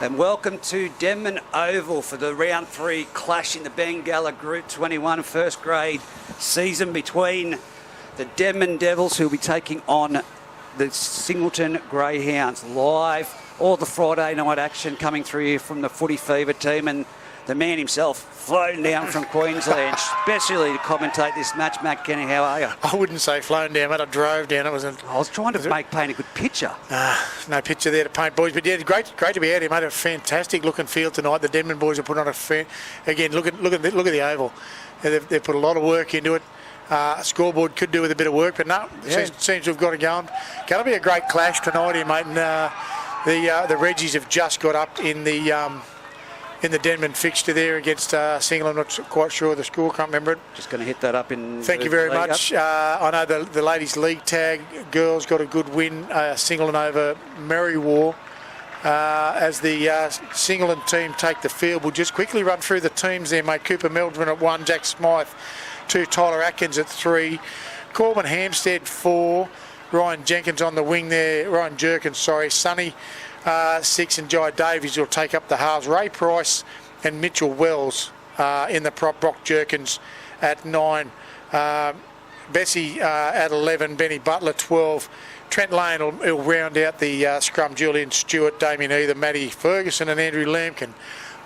And welcome to Denman Oval for the round 3 clash in the Bengalla Group 21 first grade season between the Denman Devils, who will be taking on the Singleton Greyhounds. Live, all the Friday night action coming through here from the Footy Fever team, and the man himself flown down from Queensland, especially to commentate this match. Matt Kenny, how are you? I wouldn't say flown down, but I drove down. I was trying to paint a good picture. No picture there to paint, boys. But yeah, great to be out here. Made a fantastic looking field tonight. The Denman boys have put on again. Look at the oval. They've put a lot of work into it. Scoreboard could do with a bit of work, but no, seems to have got it going. Going to be a great clash tonight here, mate. And the Reggies have just got up in the Denman fixture there against Singleton. I'm not quite sure of the score, can't remember it. Just going to hit that up in. Thank you very much. I know the ladies' league tag girls got a good win. Singleton over Merriwar. As the Singleton team take the field, we'll just quickly run through the teams there, mate. Cooper Meldrum at 1, Jack Smythe 2, Tyler Atkins at 3, Corbin Hampstead 4, Ryan Jenkins on the wing there, Ryan Jerkins, sorry, Sonny 6, and Jai Davies will take up the halves. Ray Price and Mitchell Wells in the prop. Brock Jerkins at 9. Bessie at 11. Benny Butler 12. Trent Lane will round out the scrum. Julian Stewart, Damien Either, Matty Ferguson and Andrew Lampkin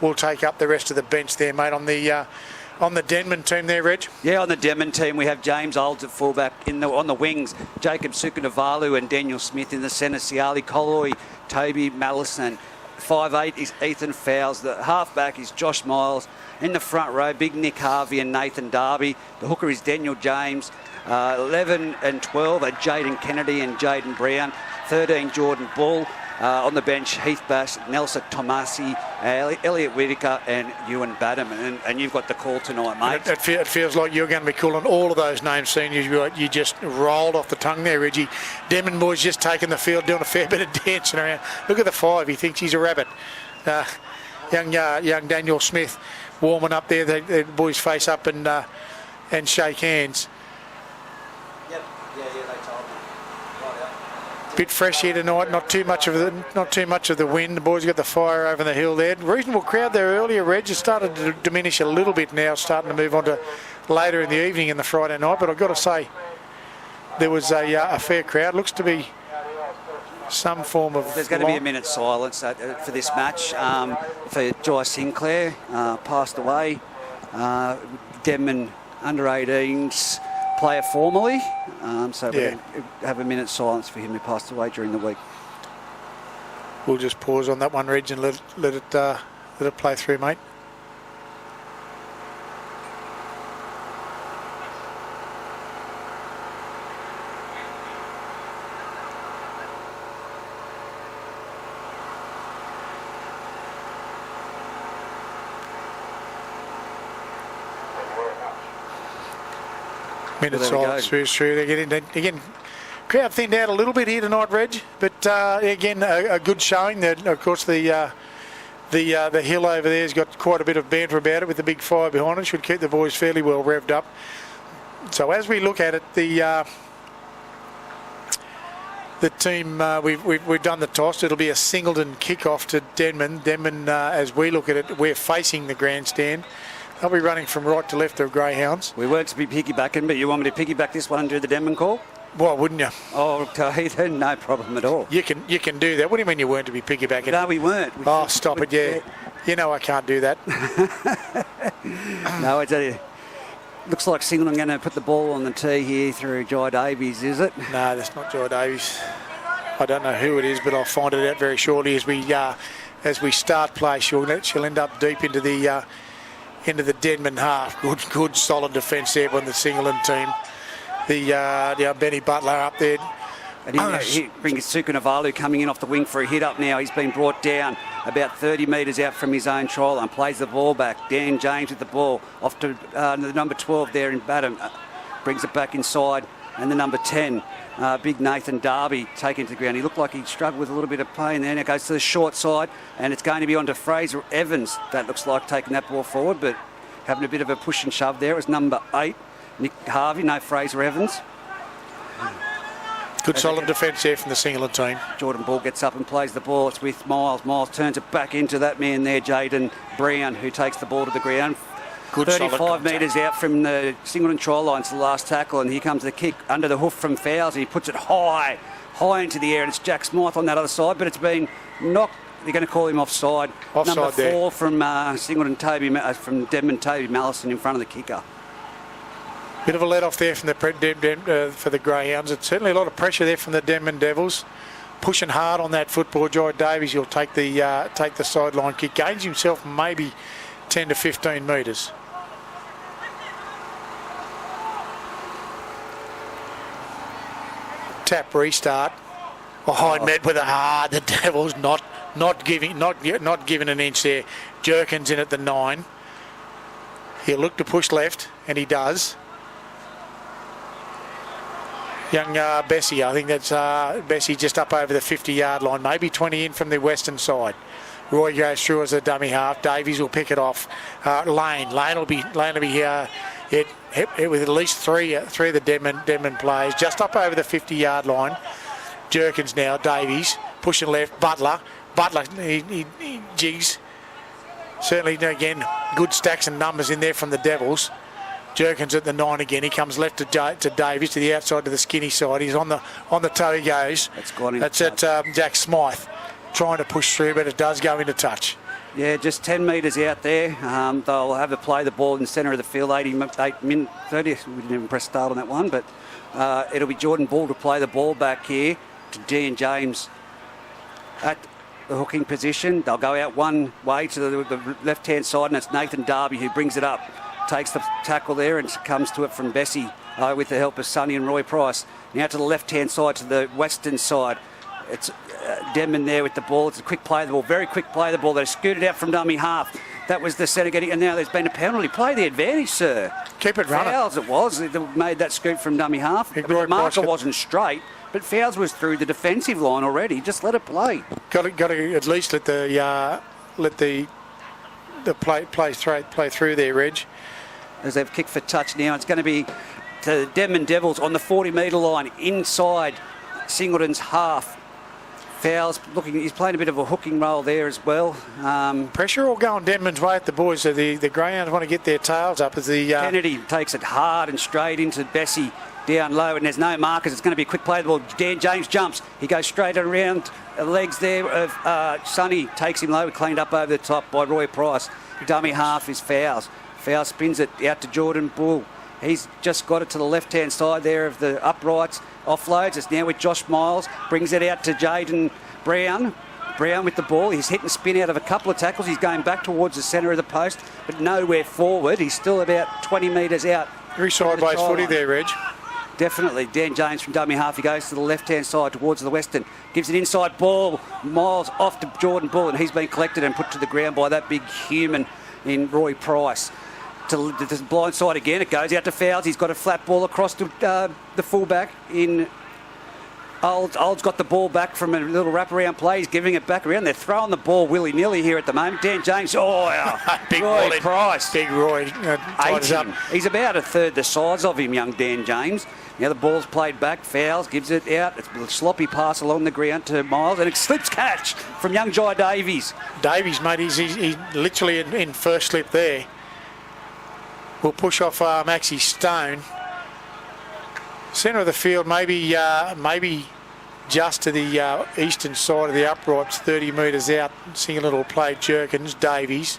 will take up the rest of the bench there, mate, on the Denman team there, Reg? Yeah, on the Denman team we have James Olds at fullback. On the wings, Jacob Sukanavalu and Daniel Smith in the centre. Siali Colloy, Toby Mallison. 5'8" is Ethan Fowles. The halfback is Josh Miles. In the front row, Big Nick Harvey and Nathan Darby. The hooker is Daniel James. 11 and 12 are Jaden Kennedy and Jaden Brown. 13, Jordan Bull. On the bench, Heath Bass, Nelson Tomasi, Elliot Whitaker and Ewan Badham. And you've got the call tonight, mate. It feels like you're going to be calling all of those names soon. You just rolled off the tongue there, Reggie. Denman boys just taking the field, doing a fair bit of dancing around. Look at the 5. He thinks he's a rabbit. Young Daniel Smith warming up there. The boys face up and shake hands. Yep. Yeah, they told me. Bit fresh here tonight, not too much of the wind. The boys got the fire over the hill there. Reasonable crowd there earlier, Reg. It started to diminish a little bit now, starting to move on to later in the evening in the Friday night. But I've got to say, there was a fair crowd. Looks to be some form of. There's going to be a minute's silence for this match for Joy Sinclair, passed away. Denman under 18s player formerly, so we'll have a minute's silence for him who passed away during the week. We'll just pause on that one, Reg, and let it play through, mate. Minutes silence through. They're getting again. Crowd thinned out a little bit here tonight, Reg. But again, a good showing. Of course, the hill over there has got quite a bit of banter about it with the big fire behind it. Should keep the boys fairly well revved up. So as we look at it, the team we've done the toss. It'll be a Singleton kickoff to Denman. Denman, as we look at it, we're facing the grandstand. They'll be running from right to left of Greyhounds. We weren't to be piggybacking, but you want me to piggyback this one and do the Denman call? Why wouldn't you? Oh, okay, then no problem at all. You can do that. What do you mean you weren't to be piggybacking? No, we weren't. Stop it, yeah. You know I can't do that. No, I tell you. Looks like Singleton going to put the ball on the tee here through Jai Davies, is it? No, that's not Jai Davies. I don't know who it is, but I'll find it out very shortly as we start play. She'll end up deep into the Denman half. Good solid defence there by the Singleton team. The Benny Butler up there. And he brings Sukanavalu coming in off the wing for a hit up now. He's been brought down about 30 metres out from his own trial and plays the ball back. Dan James with the ball off to the number 12 there in Badham. Brings it back inside. And the number 10, big Nathan Darby, taken to the ground. He looked like he struggled with a little bit of pain there. Now it goes to the short side, and it's going to be on to Fraser Evans. That looks like taking that ball forward, but having a bit of a push and shove there. It was number 8, Nick Harvey, no Fraser Evans. Good solid defence there from the Singleton team. Jordan Ball gets up and plays the ball. It's with Miles. Miles turns it back into that man there, Jaden Brown, who takes the ball to the ground. Good 35 metres out from the Singleton try line to the last tackle, and here comes the kick under the hoof from Fowles, and he puts it high into the air, and it's Jack Smythe on that other side, but it's been knocked. They're going to call him offside. Number 4 there. From Singleton, from Denman, Toby Mallison in front of the kicker. Bit of a let off there from for the Greyhounds. It's certainly a lot of pressure there from the Denman Devils. Pushing hard on that football. Joy Davies, he'll take the sideline kick. Gains himself maybe 10 to 15 metres. Tap restart. Met with a the Devils not giving an inch there. Jerkins in at the 9. He'll look to push left, and he does. Young Bessie, I think that's Bessie just up over the 50-yard line, maybe 20 in from the western side. Roy goes through as a dummy half. Davies will pick it off. Lane will be hit with at least three of the Denman players just up over the 50-yard line. Jerkins now. Davies pushing left. Butler, he jigs. Certainly again good stacks and numbers in there from the Devils. Jerkins at the 9 again. He comes left to Davies to the outside to the skinny side. He's on the toe. He goes. That's at Jack Smythe trying to push through, but it does go into touch. Yeah, just 10 metres out there. They'll have to play the ball in the centre of the field. 30. We didn't even press start on that one, but it'll be Jordan Ball to play the ball back here to Dean James at the hooking position. They'll go out one way to the left-hand side, and it's Nathan Darby who brings it up. Takes the tackle there and comes to it from Bessie with the help of Sonny and Roy Price. Now to the left-hand side, to the western side. It's Denman there with the ball. It's a quick play of the ball, very quick play of the ball. They scooted out from dummy half. That was the centre getting, and now there's been a penalty. Play the advantage, sir. Keep it running. Fowles it was. It made that scoot from dummy half. But the marker wasn't straight, but Fowles was through the defensive line already. Just let it play. Got to at least let the play through there, Reg. As they've kicked for touch now, it's going to be the Denman Devils on the 40-metre line inside Singleton's half. Fowles he's playing a bit of a hooking role there as well. Pressure all going Denman's way at the boys, so the Greyhounds want to get their tails up as the... Kennedy takes it hard and straight into Bessie down low, and there's no markers. It's going to be a quick play of the ball. Dan James jumps. He goes straight around the legs there of Sonny, takes him low, cleaned up over the top by Roy Price. Dummy half is Fowles. Fowles spins it out to Jordan Bull. He's just got it to the left-hand side there of the uprights. Offloads. It's now with Josh Miles. Brings it out to Jaden Brown. Brown with the ball. He's hit and spin out of a couple of tackles. He's going back towards the centre of the post, but nowhere forward. He's still about 20 metres out. Very sideways footy there, Reg. Definitely. Dan James from dummy half. He goes to the left-hand side towards the western. Gives an inside ball. Miles off to Jordan Bull, and he's been collected and put to the ground by that big human in Roy Price. To the blind side again. It goes out to Fowles. He's got a flat ball across to the fullback in Olds. Olds got the ball back from a little wraparound play. He's giving it back around. They're throwing the ball willy-nilly here at the moment. Dan James. Big Roy Price. Big Roy. Up. He's about a third the size of him, young Dan James. Now the ball's played back. Fowles gives it out. It's a sloppy pass along the ground to Miles, and it slips catch from young Jai Davies. Davies, mate, he's literally in first slip there. We'll push off Maxie Stone. Centre of the field, maybe just to the eastern side of the uprights, 30 metres out. Singleton will play Jerkins. Davies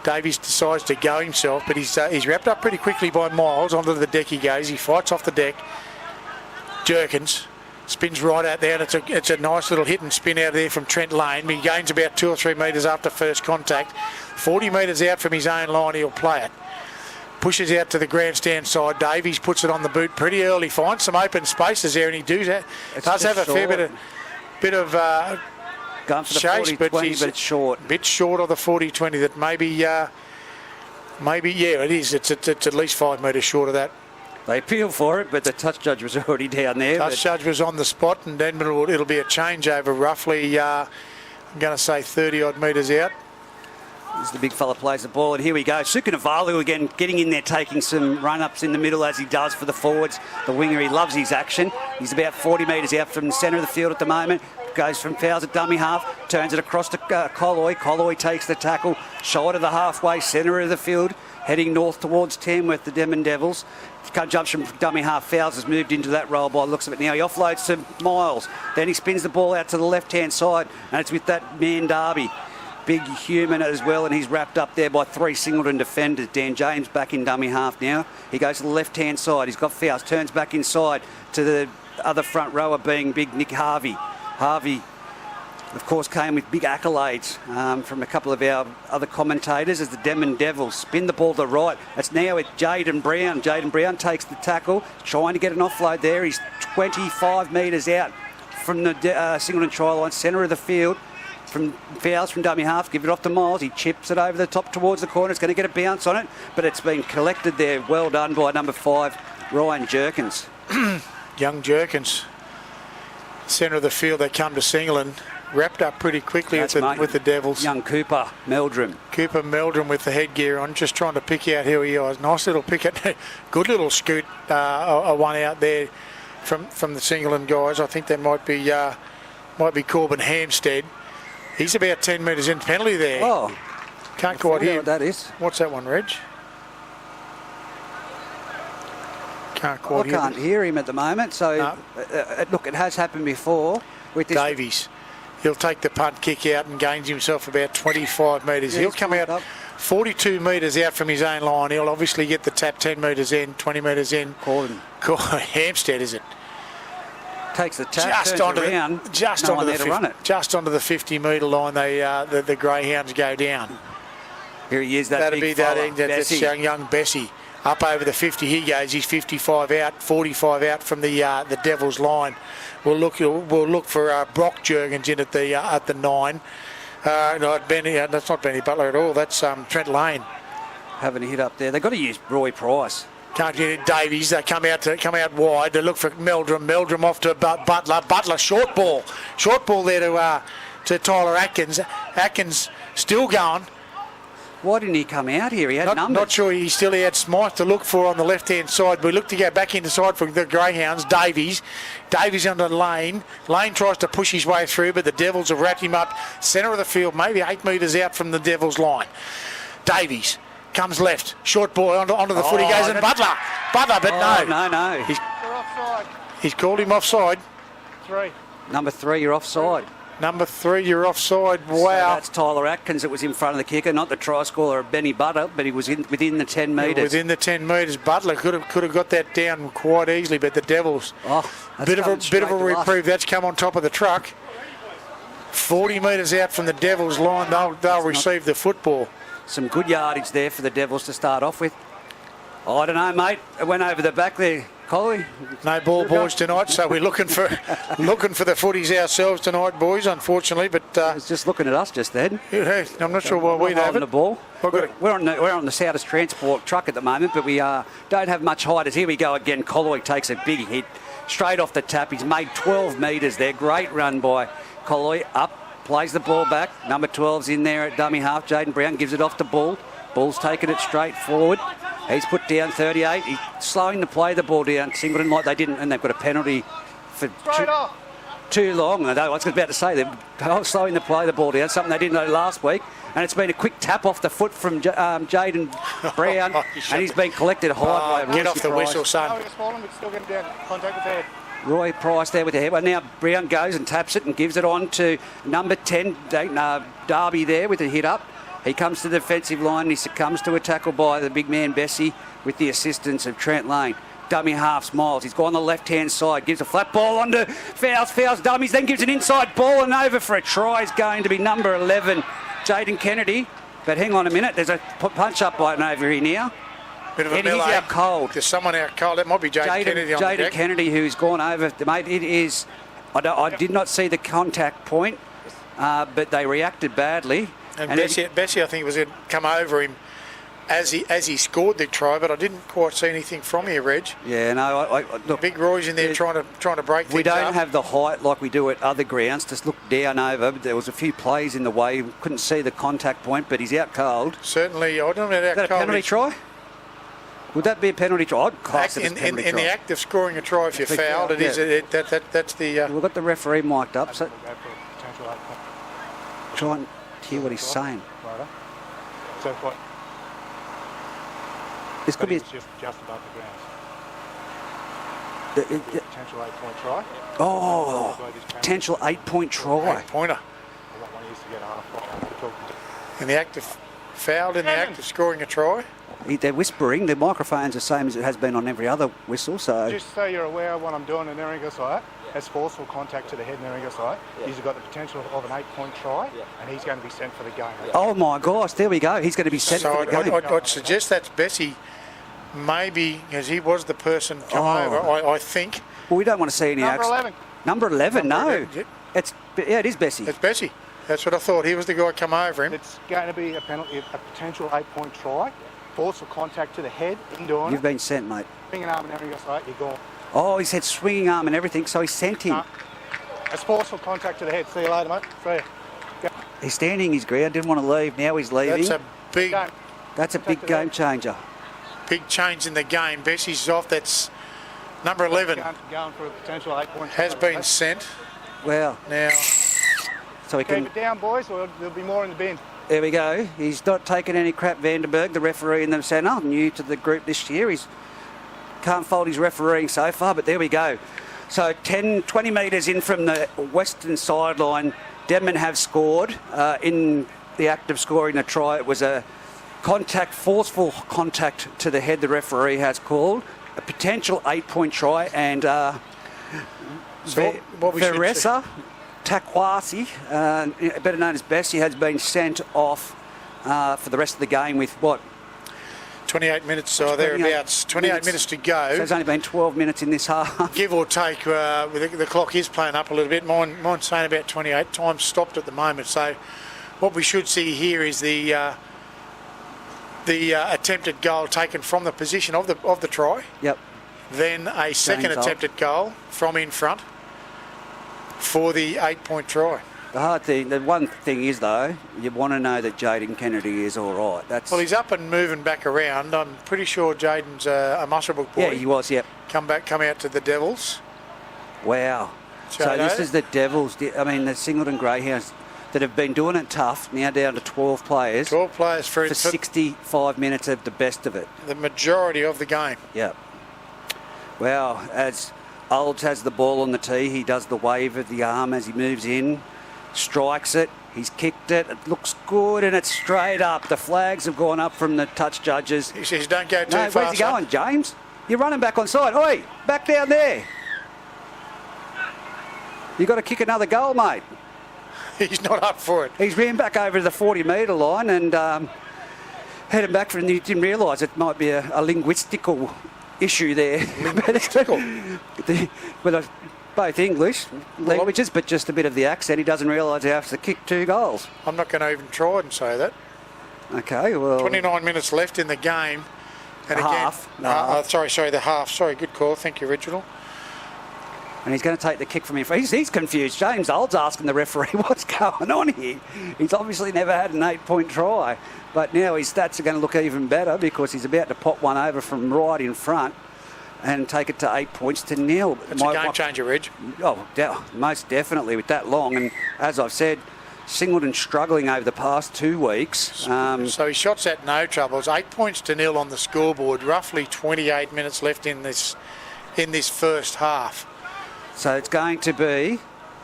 decides to go himself, but he's wrapped up pretty quickly by Miles. Onto the deck he goes. He fights off the deck. Jerkins spins right out there, and it's a nice little hit and spin out there from Trent Lane. He gains about 2 or 3 metres after first contact. 40 metres out from his own line, he'll play it. Pushes out to the grandstand side. Davies puts it on the boot pretty early. Finds some open spaces there, and he does have a fair bit of going for the chase, 40-20, but it's short. Bit short of the 40-20. That maybe it is. It's at least 5 metres short of that. They appealed for it, but the touch judge was already down there. Touch judge was on the spot, and then it'll be a changeover roughly. I'm going to say 30 odd metres out. As the big fella plays the ball, and here we go. Sukunavalu again getting in there, taking some run-ups in the middle as he does for the forwards. The winger, he loves his action. He's about 40 metres out from the centre of the field at the moment. Goes from fouls at dummy half, turns it across to Colloy. Colloy takes the tackle, short of the halfway centre of the field, heading north towards Tamworth, the Denman Devils. Jumps from dummy half, fouls has moved into that role by the looks of it now. He offloads to Miles, then he spins the ball out to the left-hand side, and it's with that man Darby. Big human as well, and he's wrapped up there by 3 Singleton defenders. Dan James back in dummy half now. He goes to the left-hand side. He's got fouls, turns back inside to the other front rower being big Nick Harvey. Harvey, of course, came with big accolades from a couple of our other commentators as the Denman Devils spin the ball to right. It's now with Jaden Brown. Jaden Brown takes the tackle, trying to get an offload there. He's 25 metres out from the Singleton try line, centre of the field. From fouls from dummy half, give it off to Miles. He chips it over the top towards the corner. It's going to get a bounce on it, but it's been collected there. Well done by number 5, Ryan Jerkins. Young Jerkins, centre of the field. They come to Singleton, wrapped up pretty quickly with the Devils. Young Cooper Meldrum. Cooper Meldrum with the headgear on, just trying to pick out who he was. Nice little pick it. Good little scoot, a one out there from the Singleton guys. I think that might be Corbin Hampstead. He's about 10 metres in penalty there. Oh, can't quite hear what that is. What's that one, Reg? Can't quite hear. I can't hear him at the moment. So, no. Look, it has happened before. With this Davies. He'll take the punt kick out and gains himself about 25 metres. He'll come out 42 metres out from his own line. He'll obviously get the tap 10 metres in, 20 metres in. Corbin. Hampstead, is it? Takes the tap, just onto the onto the 50 metre line. The greyhounds go down. Here he is. That'll be that's young Bessie up over the 50. He goes. He's 55 out, 45 out from the Devils line. We'll look for Brock Jurgens in at the 9. No, that's not Benny Butler at all. That's Trent Lane. Having a hit up there. They've got to use Roy Price. Can't get it. Davies. They come out wide. They look for Meldrum. Meldrum off to Butler. Butler short ball there to Tyler Atkins. Atkins still going. Why didn't he come out here? He had numbers. Not sure. He had Smythe to look for on the left-hand side. We look to go back inside for the Greyhounds. Davies under Lane. Lane tries to push his way through, but the Devils have wrapped him up. Centre of the field, maybe 8 metres out from the Devils' line. Davies comes left. Short ball onto the foot. He goes, and Butler, but no. He's called him offside. 3. Number 3, you're offside. Number 3, you're offside. Wow. So that's Tyler Atkins that was in front of the kicker, not the try scorer Benny Butler, but he was within the 10 metres. Within the 10 metres. Butler could have got that down quite easily, but the Devils, bit of a reprieve. That's come on top of the truck. 40 metres out from the Devils' line, they'll receive the football. Some good yardage there for the Devils to start off with. I don't know, mate. It went over the back there, Collie. No ball boys tonight, so we're looking for the footies ourselves tonight, boys. Unfortunately, but I was just looking at us just then. Yeah, I'm not sure why we don't have the ball. We're on the Southers Transport truck at the moment, but we don't have much height. As here we go again. Colloy takes a big hit straight off the tap. He's made 12 metres there. Great run by Colloy. Up. Plays the ball back. Number 12's in there at dummy half. Jaden Brown gives it off to Bull. Bull's taking it straight forward. He's put down 38. He's slowing the play the ball down. Singleton like they didn't, and they've got a penalty for too long. I was about to say they're slowing the play the ball down, something they didn't know last week. And it's been a quick tap off the foot from Jaden Brown, and he's been collected high by Get off the whistle, son. Roy Price there with the head. Well, now Brown goes and taps it and gives it on to number 10, Darby there with a hit up. He comes to the defensive line and he succumbs to a tackle by the big man Bessie with the assistance of Trent Lane. Dummy half Smiles. He's gone on the left-hand side. Gives a flat ball onto fouls dummies, then gives an inside ball and over for a try is going to be number 11, Jaden Kennedy. But hang on a minute. There's a punch-up button over here now. Bit of a he's out cold. There's someone out cold. That might be Jaden Kennedy on the deck. Kennedy who's gone over. Mate, it is... I did not see the contact point, but they reacted badly. And Bessie, I think, was going to come over him as he scored the try, but I didn't quite see anything from here, Reg. Yeah, no, I look. Big Roy's in there trying to break things We don't up. have the height like we do at other grounds. Just look down over. There was a few plays in the way. We couldn't see the contact point, but he's out cold. Certainly, I don't know Is that how a cold penalty try? Would that be a penalty try? I'd class it as a penalty in try. the act of scoring a try, if you're Big fouled, foul, it is. That's the. We've got the referee mic'd up, so Go for a potential 8 point. try and hear what he's saying. Righto. So what? This could be It's just above the ground. the- Potential 8 point try. oh, potential 8-point try. 8-pointer. I want one of you to get half. In the act of fouled in the act of scoring a try. They're whispering. The microphone's the same as it has been on every other whistle. So Just so you're aware of what I'm doing in Erringa side, that's forceful contact to the head in Erringa side. He's got the potential of an 8-point try, and he's going to be sent for the game. oh my gosh, there we go. He's going to be sent So for the game. I'd suggest that's Bessie, maybe, as he was the person come Oh. over, I think. Well, we don't want to see any Number acts. 11. Number 11, Number no. 11, It is Bessie. It's Bessie. That's what I thought. He was the guy come over him. It's going to be a penalty, a potential 8-point try. Forceful contact to the head in doing You've it. been sent, mate. Swinging arm and Erringa side, you're gone. Oh, he said swinging arm and everything, so he sent him. No. It's forceful contact to the head. See you later, mate. See you. Go. He's standing his ground, didn't want to leave. Now he's leaving. That's a big, Go. That's a big game changer. big change in the game. Bessie's off. That's number 11 Going for a potential 8-point has try. been sent. Well, Now, so he Keep can. it down, boys, or there'll be more in the bin. There we go. He's not taking any crap. Vandenberg, the referee in the centre, new to the group this year. He's can't fault his refereeing so far, but there we go. So 20 metres in from the western sideline, Denman have scored. In the act of scoring the try, it was a forceful contact to the head the referee has called. A potential 8-point try, and so what we should Veresa Takwasi, better known as Bessie, has been sent off for the rest of the game with what? 28 minutes or thereabouts. 28 minutes to So go. there's only been 12 minutes in this half. Give or take, the clock is playing up a little bit. Mine's saying about 28. Time's stopped at the moment. So what we should see here is the attempted goal taken from the position of the try. Yep. Then a second James Holt. attempted goal from in front for the 8-point try. The hard thing, the one thing is though, you want to know that Jaden Kennedy is all right. That's Well, he's up and moving back around. I'm pretty sure Jaden's a Musselbrook boy. yeah, he was. Yep. Come out to the Devils. Wow. So Jado. this is the Devils. I mean, the Singleton Greyhounds that have been doing it tough. Now down to 12 players 12 players for 65 minutes of the best of it. the majority of the game. Yep. Well, as Olds has the ball on the tee, he does the wave of the arm as he moves in, strikes it, he's kicked it, it looks good and it's straight up. The flags have gone up from the touch judges. He says, don't go too No, fast. where's he going, James? You're running back on side. Oi, back down there. You got to kick another goal, mate. He's not up for it. He's ran back over to the 40-metre line and heading back from. He didn't realise it might be a linguistical issue there. With both English languages, but just a bit of the accent. He doesn't realise he has to kick 2 goals. I'm not going to even try and say that. Okay, well. 29 minutes left in the game. And The again, half. No. sorry, the half. Sorry, good call. Thank you, Reginald. And he's going to take the kick from him. He's confused. James Old's asking the referee what's going on here. He's obviously never had an 8-point try. But now his stats are going to look even better because he's about to pop one over from right in front and take it to 8 points to nil. It's a game changer, Reg. Oh, most definitely with that long. And as I've said, Singleton struggling over the past 2 weeks. So his shot's at no troubles. 8 points to nil on the scoreboard. Roughly 28 minutes left in this first half. So it's going to be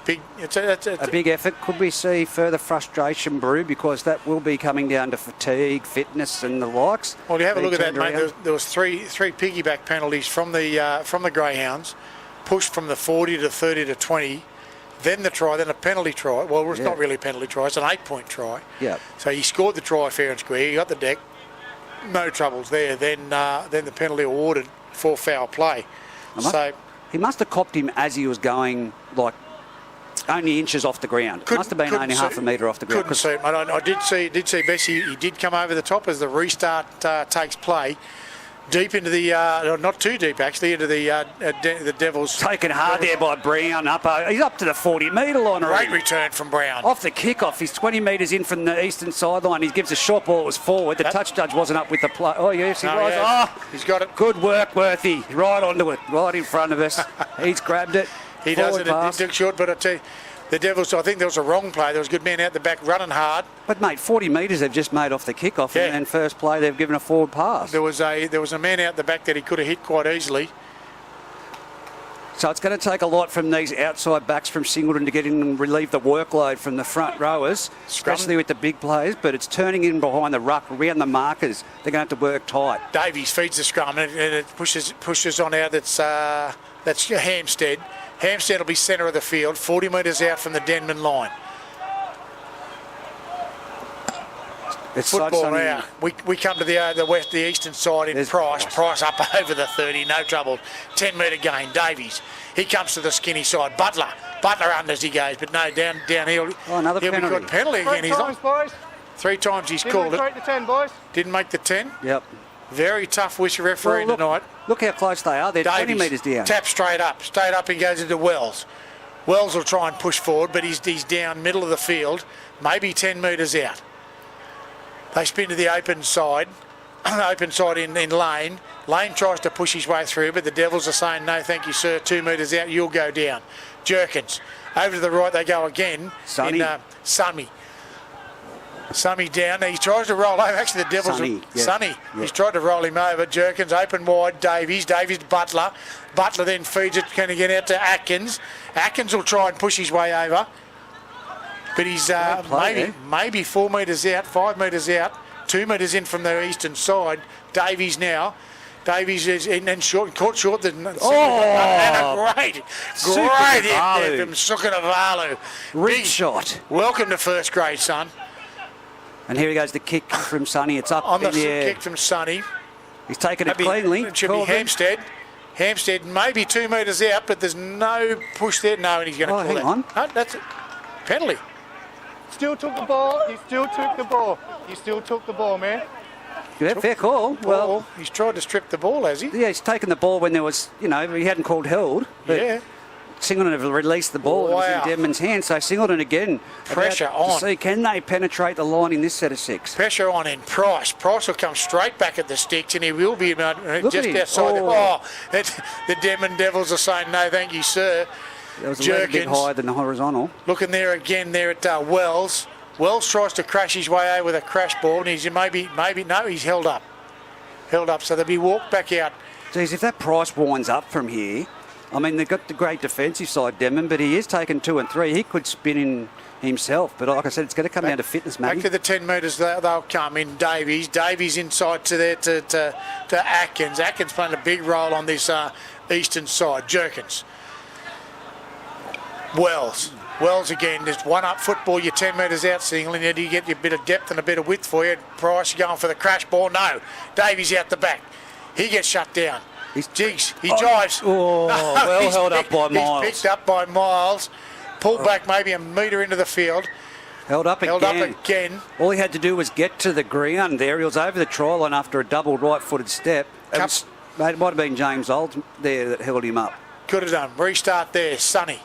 Big. It's a big effort. Could we see further frustration brew because that will be coming down to fatigue, fitness, and the likes? Well, you have a look at that, Being turned mate. around. There was three piggyback penalties from the Greyhounds, pushed from the 40 to 30 to 20. Then the try, then a penalty try. Well, it's Yeah. not really a penalty try. It's an 8-point try. Yeah. So he scored the try fair and square. He got the deck. No troubles there. Then the penalty awarded for foul play. So He must have copped him as he was going, like, only inches off the ground. Must have been only half a metre off the ground. Couldn't see it, mate. I did see Bessie. He did come over the top as the restart takes play. Deep into the, not too deep actually, into the Devils. Taken hard there by Brown. He's up to the 40-metre line already. Great return from Brown. Off the kick-off, he's 20 metres in from the eastern sideline. He gives a short ball, it was forward. The touch judge wasn't up with the play. Oh, yes, he was. Yeah. Oh, he's got it. Good work, Worthy. Right onto it, right in front of us. He's grabbed it. He does it. It took short, but I tell you, the Devils, I think there was a wrong play. There was a good man out the back running hard. But, mate, 40 metres they've just made off the kick-off, Yeah. and first play they've given a forward pass. There was a man out the back that he could have hit quite easily. So it's going to take a lot from these outside backs from Singleton to get in and relieve the workload from the front rowers, especially with the big players, but it's turning in behind the ruck, around the markers. They're going to have to work tight. Davies feeds the scrum and it pushes on out. That's Hampstead. Hampstead will be centre of the field, 40 metres out from the Denman line. It's Football now. We come to the eastern side in Price. Price up over the 30, no trouble. 10-metre gain. Davies. He comes to the skinny side. Butler under as he goes, but no, downhill. Oh, another He'll penalty. be good penalty again. Three times, boys. 3 times he's Didn't called make it. the 10, boys. Didn't make the 10. Yep. Very tough wish referee Well, tonight. Look how close they are. They're 20 Davies metres down. tap straight up and goes into Wells. Wells will try and push forward, but he's down middle of the field, maybe 10 metres out. They spin to the open side in Lane. Lane tries to push his way through, but the Devils are saying, no, thank you, sir, 2 metres out, you'll go down. Jerkins. Over to the right they go again. Sonny. Sonny down. He tries to roll over. Actually, the Devils... Sonny. Yeah. He's tried to roll him over. Jerkins open wide. Davies to Butler. Butler then feeds it. Can he get out to Atkins? Atkins will try and push his way over. But he's maybe 4 metres out, 5 metres out, 2 metres in from the eastern side. Davies now. Davies is in and short, caught short. And a great hit there from Sukanavalu. Big shot. Welcome to first grade, son. And here he goes, the kick from Sonny. It's up On the in the air. kick from Sonny. He's taken it cleanly. It should be Hampstead. Hampstead maybe 2 metres out, but there's no push there. No, and he's going to call hang that. on. No, that's it. Penalty. Still took the ball. He still took the ball. He still took the ball, man. Yeah, fair call. Well, he's tried to strip the ball, has he? yeah, he's taken the ball when there was, he hadn't called held. But Yeah. Singleton have released the ball. Wow. It was in Denman's hand. So Singleton again. Pressure about to on. see, can they penetrate the line in this set of 6? Pressure on in Price. Price will come straight back at the sticks, and he will be Look just at him. outside. The Denman Devils are saying, no, thank you, sir. That was a little bit higher than the horizontal. Looking there again there at Wells. Wells tries to crash his way over with a crash ball, and he's he's held up. So they'll be walked back out. Geez, if that Price winds up from here, I mean, they've got the great defensive side, Denman, but he is taking 2 and 3. He could spin in himself, but like I said, it's going to come down to fitness, maybe. Back to the 10 metres, they'll come in. Davies inside to Atkins. Atkins playing a big role on this eastern side. Jerkins. Wells again, there's one up football, you're 10 metres out singling, and you get your bit of depth and a bit of width for you. Price going for the crash ball, no. Davies out the back. He gets shut down. He drives. Held up by Miles. He's picked up by Miles. Pulled back maybe a metre into the field. Held up again. All he had to do was get to the ground there. He was over the try line after a double right-footed step. It might have been James Old there that held him up. Could have done. Restart there, Sonny.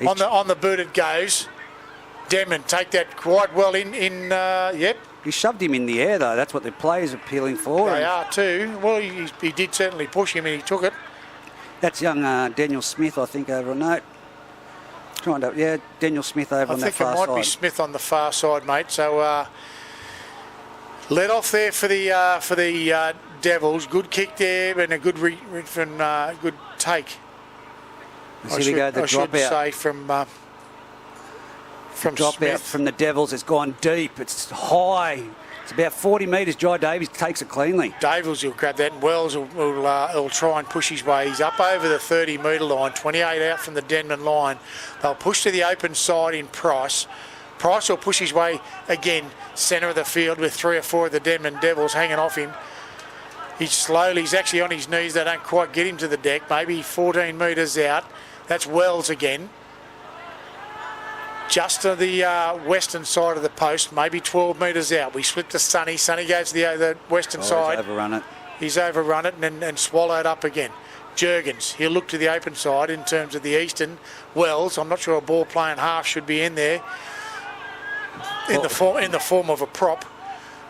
On the boot it goes. Denman take that quite well in. Yep. He shoved him in the air, though. That's what the players are appealing for. They are too. Well, he did certainly push him and he took it. That's young Daniel Smith, I think, over on that. Daniel Smith over on that far side. I think it might be Smith on the far side, mate. So let off there for the Devils. Good kick there and a good good take. Here we go, the drop out. Say from drop Smith. out from the Devils has gone deep. It's high. It's about 40 metres. Jai Davies takes it cleanly. Davies will grab that, and Wells will try and push his way. He's up over the 30-metre line, 28 out from the Denman line. They'll push to the open side in Price. Price will push his way again, centre of the field with 3 or 4 of the Denman Devils hanging off him. He's actually on his knees. They don't quite get him to the deck, maybe 14 metres out. That's Wells again. just to the western side of the post, maybe 12 metres out. We slip to Sonny. Sonny goes to the western side. He's overrun it. He's overrun it and swallowed up again. Jurgens, he'll look to the open side in terms of the eastern. Wells, I'm not sure a ball playing half should be in there in the form of a prop.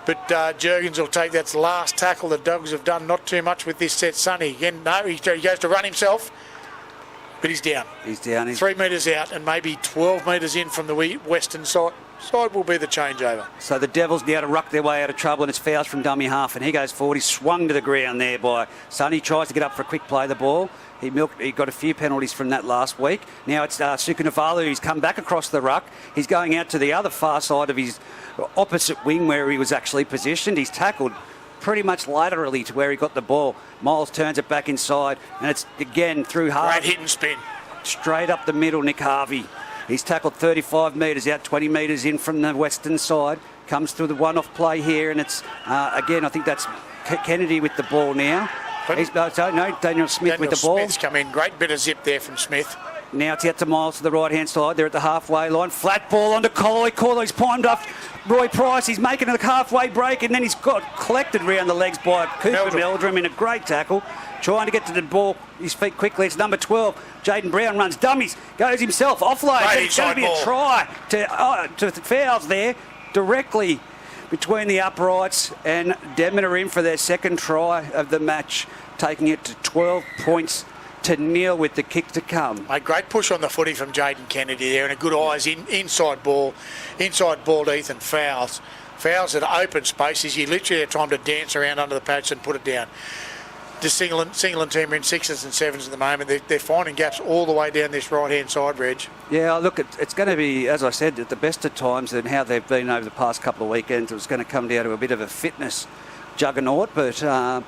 But Jurgens will take that last tackle. The Dogs have done not too much with this set. Sonny, again, no, he goes to run himself, but he's down. He's down. 3 metres out and maybe 12 metres in from the western side will be the changeover. So the Devils now to ruck their way out of trouble, and it's fouls from dummy half, and he goes forward. He's swung to the ground there by Sonny. Tries to get up for a quick play of the ball. He got a few penalties from that last week. Now it's Sukunavalu who's come back across the ruck. He's going out to the other far side of his opposite wing where he was actually positioned. He's tackled pretty much laterally to where he got the ball. Miles turns it back inside, and it's again through Harvey. Great hit and spin. Straight up the middle, Nick Harvey. He's tackled 35 metres out, 20 metres in from the western side. Comes through the one-off play here, and it's, again, I think that's Kennedy with the ball now. Daniel Smith with the ball. Smith's come in. Great bit of zip there from Smith. Now it's out to Miles to the right-hand side. They're at the halfway line. Flat ball onto Colloy. Colloy's palmed off Roy Price. He's making a halfway break, and then he's got collected round the legs by Cooper Meldrum in a great tackle. Trying to get to the ball, his feet quickly. It's number 12. Jaden Brown runs dummies, goes himself, offload. It's going to be a try to fouls there directly between the uprights, and Denman are in for their second try of the match, taking it to 12 points to nil with the kick to come. A great push on the footy from Jaden Kennedy there, and a good eyes inside ball to Ethan Fowles. Fowles at open spaces. You literally have time to dance around under the patch and put it down. The Singleton team are in 6s and 7s at the moment. They're finding gaps all the way down this right-hand side, Reg. Yeah, look, it's going to be, as I said, at the best of times and how they've been over the past couple of weekends. It was going to come down to a bit of a fitness juggernaut, but now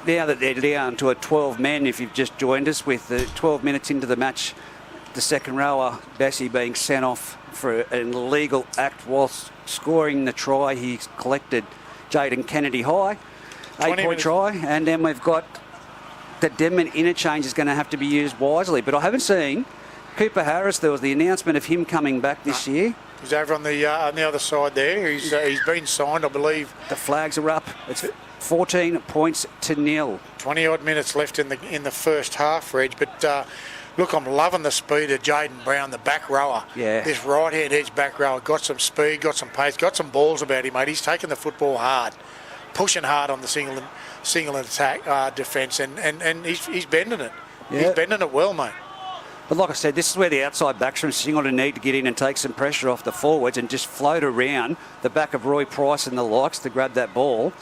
that they're down to a 12 men, if you've just joined us with the 12 minutes into the match, the second rower, Bessie, being sent off for an illegal act whilst scoring the try. He's collected Jaden Kennedy high. 8-point try, and then we've got the Denman interchange is going to have to be used wisely. But I haven't seen Cooper Harris. There was the announcement of him coming back this year. He's over on the other side there. He's been signed, I believe. The flags are up. It's 14 points to nil. 20-odd minutes left in the first half, Reg. But look, I'm loving the speed of Jaden Brown, the back rower. Yeah. This right-hand edge back rower got some speed, got some pace, got some balls about him, mate. He's taken the football hard. Pushing hard on the single attack defence, and he's bending it. Yeah. He's bending it well, mate. But like I said, this is where the outside backs from Singleton need to get in and take some pressure off the forwards and just float around the back of Roy Price and the likes to grab that ball.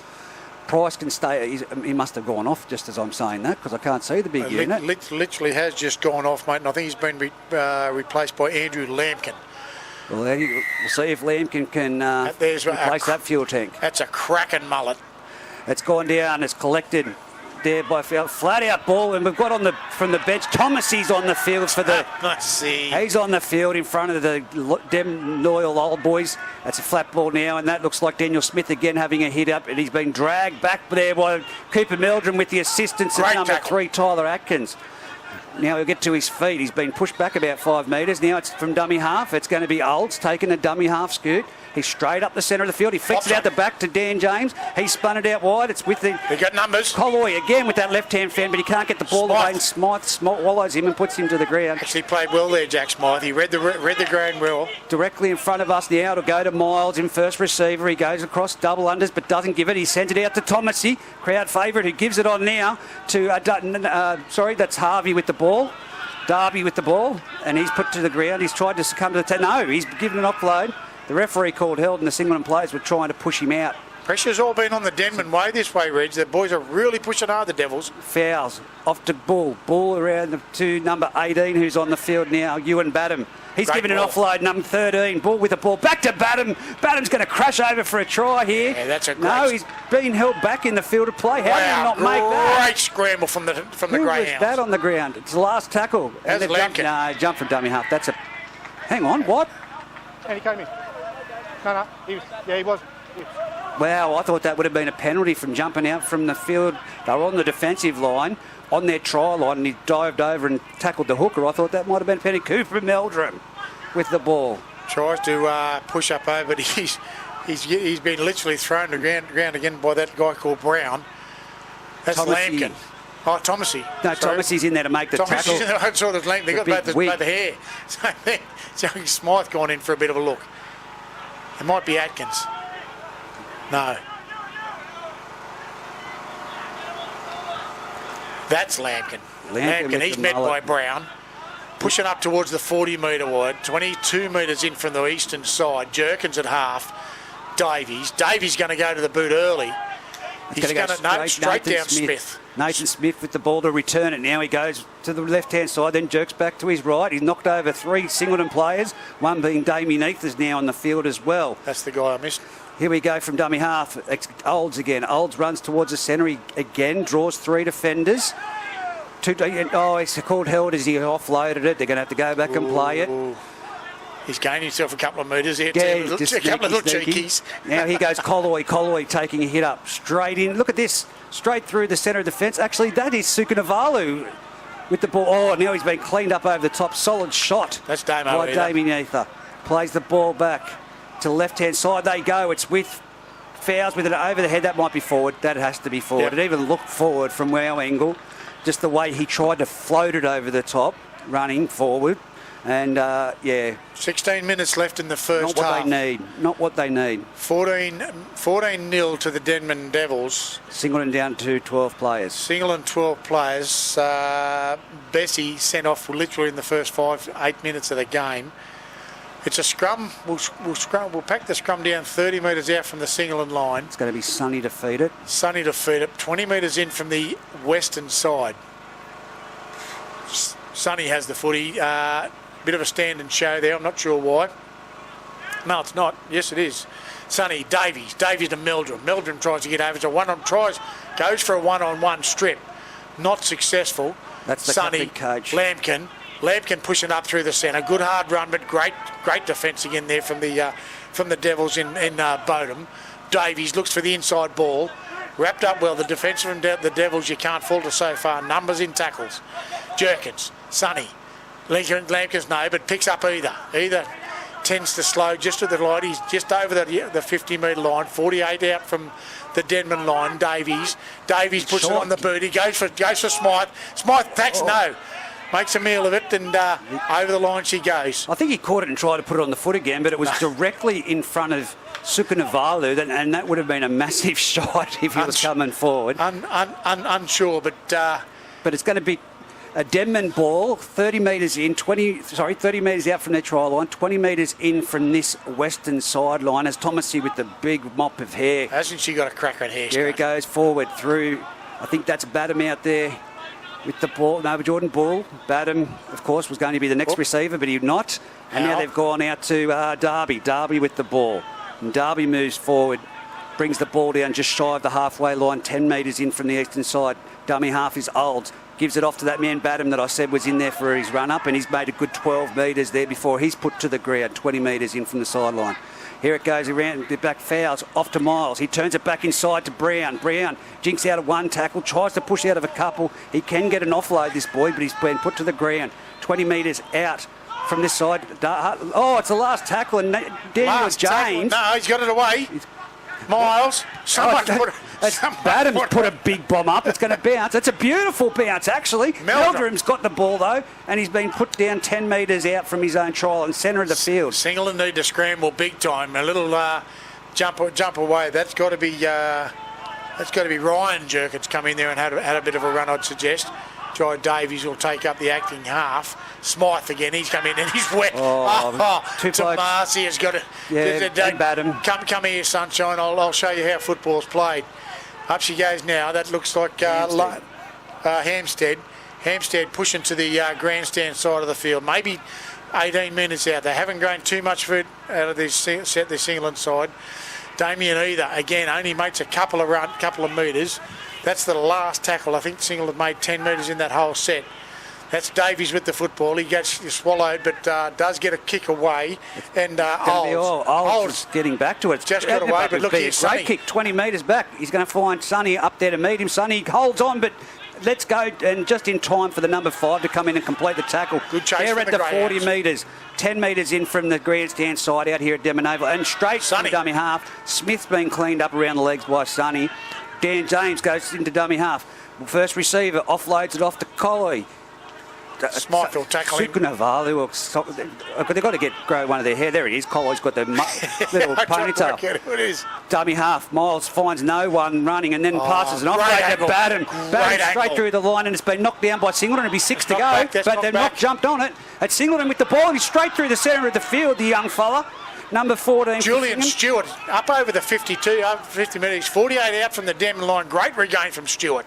Price can stay. He must have gone off just as I'm saying that, because I can't see the big unit. Literally has just gone off, mate, and I think he's been replaced by Andrew Lampkin. Well, we'll see if Lampkin can replace that fuel tank. That's a cracking mullet. It's gone down. It's collected there by flat out ball, and we've got from the bench. Thomasy's on the field for the. Let's see. He's on the field in front of the Dem Loyal old boys. That's a flat ball now, and that looks like Daniel Smith again having a hit up, and he's been dragged back there by Cooper Meldrum with the assistance of number 3 Tyler Atkins. Now he'll get to his feet. He's been pushed back about 5 metres. Now it's from dummy half. It's going to be Olds taking a dummy half scoot. He's straight up the centre of the field. He flicks it out the back to Dan James. He's spun it out wide. It's with the... They got numbers. Colloy again with that left-hand fan, but he can't get the ball away. And Smythe wallows him and puts him to the ground. Actually played well there, Jack Smythe. He read the ground well. Directly in front of us now to go to Miles in first receiver. He goes across double unders but doesn't give it. He sends it out to Thomasy, crowd favourite, who gives it on now to... that's Harvey with the ball. Darby with the ball, and he's put to the ground. He's tried to succumb to the... No, he's given an offload. The referee called held, and the Singleton players were trying to push him out. Pressure's all been on the Denman way this way, Reg. The boys are really pushing hard, the Devils. Fouls. Off to Bull. Bull around to number 18, who's on the field now, Ewan Badham. He's given an offload, number 13. Bull with the ball. Back to Badham. Badham's going to crash over for a try here. Yeah, that's a great... No, he's been held back in the field of play. How did he not make that? Great scramble from the Greyhounds. Who was that on the ground? It's the last tackle. That's Lampkin. No, jump from dummy half. That's a... Hang on, what? And he came in. No, he was. Wow, I thought that would have been a penalty from jumping out from the field. They were on the defensive line, on their try line, and he dived over and tackled the hooker. I thought that might have been a penalty. Cooper Meldrum with the ball. Tries to push up over, but he's been literally thrown to ground again by that guy called Brown. That's Thomasy. Lampkin. Oh, Thomasy. No, Thomasy's in there to make the tackle. Thomasy's in there. I saw the Lampkin. They got both the hair. So then Joey Smythe gone in for a bit of a look. It might be Atkins. No. That's Lampkin. Lampkin. He's met by Brown. Pushing up towards the 40-metre wide. 22 metres in from the eastern side. Jerkins at half. Davies going to go to the boot early. He's going to straight down Smith. Nathan Smith with the ball to return it. Now he goes to the left-hand side, then jerks back to his right. He's knocked over 3 Singleton players, one being Damien Eathers now on the field as well. That's the guy I missed. Here we go from dummy half. Olds again. Olds runs towards the centre. He again draws 3 defenders. It's called held as he offloaded it. They're going to have to go back and play it. He's gained himself a couple of metres here. Yeah, a couple of little cheekies. Now here goes Colloy taking a hit up. Straight in. Look at this. Straight through the centre of defence. Actually, that is Sukanavalu with the ball. Oh, now he's been cleaned up over the top. Solid shot. That's Damo by Damien Ether. Plays the ball back to the left-hand side. They go. It's with Fowles with it over the head. That might be forward. That has to be forward. Yep. It even looked forward from our angle. Just the way he tried to float it over the top, running forward. And, 16 minutes left in the first half. Not what they need. 14-0 to the Denman Devils. Singleton down to 12 players. Singleton 12 players. Bessie sent off literally in the first 5-8 minutes of the game. It's a scrum. We'll pack the scrum down 30 metres out from the Singleton line. It's going to be Sonny to feed it. 20 metres in from the western side. Sonny has the footy. Bit of a stand and show there. I'm not sure why. No, it's not. Yes, it is. Sonny, Davies to Meldrum. Meldrum tries to get over to goes for a one-on-one strip. Not successful. That's the Sonny, coach. Lampkin pushing up through the centre. Good hard run, but great defence again there from the Devils in Bodum. Davies looks for the inside ball. Wrapped up well. The defence from the Devils, you can't falter so far. Numbers in tackles. Jerkins, Sonny. Lampkins no, but picks up either. Either tends to slow just to the line. He's just over the 50-metre line. 48 out from the Denman line. Davies puts it on the boot. He goes for Smythe. Smythe tacks no. Makes a meal of it, and over the line she goes. I think he caught it and tried to put it on the foot again, but it was directly in front of Sukanavalu, and that would have been a massive shot if he was coming forward. Unsure, but it's going to be a Denman ball, 30 metres in, 30 metres out from their try line, 20 metres in from this western sideline as Thomasy with the big mop of hair. Hasn't she got a cracker at hair? There it goes forward through. I think that's Badham out there with the ball. No, Jordan Bull. Badham, of course, was going to be the next receiver, but he'd not. And now they've gone out to Darby. Darby with the ball. And Darby moves forward, brings the ball down just shy of the halfway line, 10 metres in from the eastern side. Dummy half is Olds. Gives it off to that man Badham that I said was in there for his run-up, and he's made a good 12 metres there before he's put to the ground, 20 metres in from the sideline. Here it goes around the back. Fowles off to Miles. He turns it back inside to Brown. Brown jinks out of one tackle, tries to push out of a couple. He can get an offload, this boy, but he's been put to the ground. 20 metres out from this side. Oh, it's the last tackle, and Daniel James. No, he's got it away. Miles. Badham's put a big bomb up. It's going to bounce. It's a beautiful bounce, actually. Meldrum's got the ball, though, and he's been put down 10 metres out from his own trial in centre of the field. Singleton need to scramble big time. A little jump away. That's got to be Ryan Jerkins come in there and had a bit of a run, I'd suggest. Jai Davies will take up the acting half. Smythe again, he's come in and he's wet. Tomasi has got to... Badham. Come here, sunshine. I'll show you how football's played. Up she goes now. That looks like Hampstead. Hampstead pushing to the grandstand side of the field. Maybe 18 minutes out. They haven't grown too much for it out of this Singleton side. Damien Either, again, only makes a couple of metres. That's the last tackle. I think Singleton made 10 metres in that whole set. That's Davies with the football. He gets swallowed, but does get a kick away. And Olds getting back to it. Just got away, but look here, Sonny. Great kick, 20 metres back. He's going to find Sonny up there to meet him. Sonny holds on, but let's go, and just in time for the number 5 to come in and complete the tackle. Good chase They're from at the the Greyhounds. 40 metres, 10 metres in from the grandstand side out here at Denman Oval, and straight Sonny. to dummy half. Smith's been cleaned up around the legs by Sonny. Dan James goes into dummy half. First receiver offloads it off to Collie. Smythe will tackle him. They've got to grow one of their hair. There it is. Collie's got the little I don't ponytail. like it. It is. Dummy half. Miles finds no one running and then passes an offload to angle. Batten. Great Batten straight angle. through the line, and it's been knocked down by Singleton. It'll be 6 to go. knocked back, that's But knocked they've back. not jumped on it. It's Singleton with the ball. He's straight through the centre of the field, the young fella. Number 14. Julian Stewart up over the 50 metres, 48 out from the Denman line. Great regain from Stewart.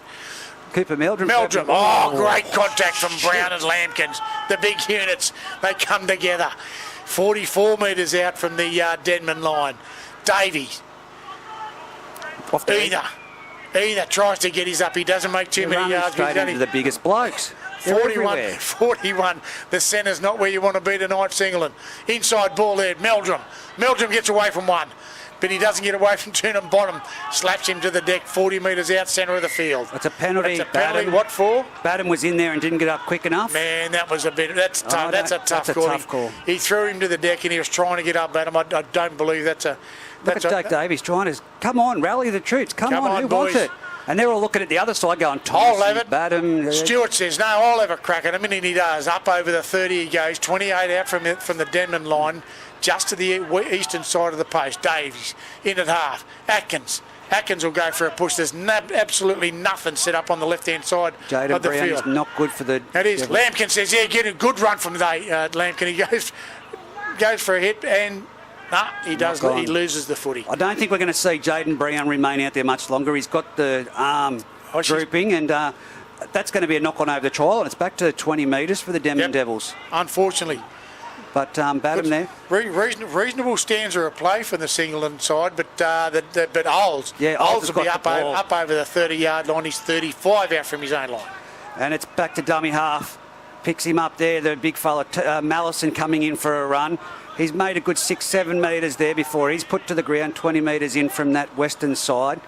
Cooper Meldrum. Great contact from Brown and Lampkins. The big units, they come together. 44 metres out from the Denman line. Davies, Off the either tries to get his up. He doesn't make too many yards. Straight into the biggest blokes. They're 41, everywhere. 41. The centre's not where you want to be tonight, Singleton. Inside ball there, Meldrum. Meldrum gets away from one, but he doesn't get away from Turnham bottom. Slaps him to the deck, 40 metres out, centre of the field. That's a penalty. That's a penalty. Batten. What for? Batten was in there and didn't get up quick enough. Man, that was a bit. That's tough. That's a tough call. He threw him to the deck and he was trying to get up at him. I don't believe that's a. Look at Jake Davies trying to come on, rally the troops. Come on, who boys. wants it? And they're all looking at the other side going, I'll have it. Batten. Stewart says, no, I'll have a crack at him, and he does. Up over the 30 he goes, 28 out from the Denman line, just to the eastern side of the post. Davies in at half. Atkins will go for a push. There's absolutely nothing set up on the left-hand side Jaden of the Brown field. is not good for the... That is. Lampkin says, yeah, get a good run from Lampkin. He goes for a hit, and he does. He loses the footy. I don't think we're going to see Jaden Brown remain out there much longer. He's got the arm drooping, and that's going to be a knock-on over the trial, and it's back to 20 metres for the Denman Devils. Unfortunately. But Batten there. Reasonable stanza of play from the Singleton side, but Olds. Yeah, Olds has will be got the ball. up over the 30-yard line. He's 35 out from his own line. And it's back to dummy half. Picks him up there, the big fella, Mallison coming in for a run. He's made a good 6-7 metres there before he's put to the ground, 20 metres in from that western side.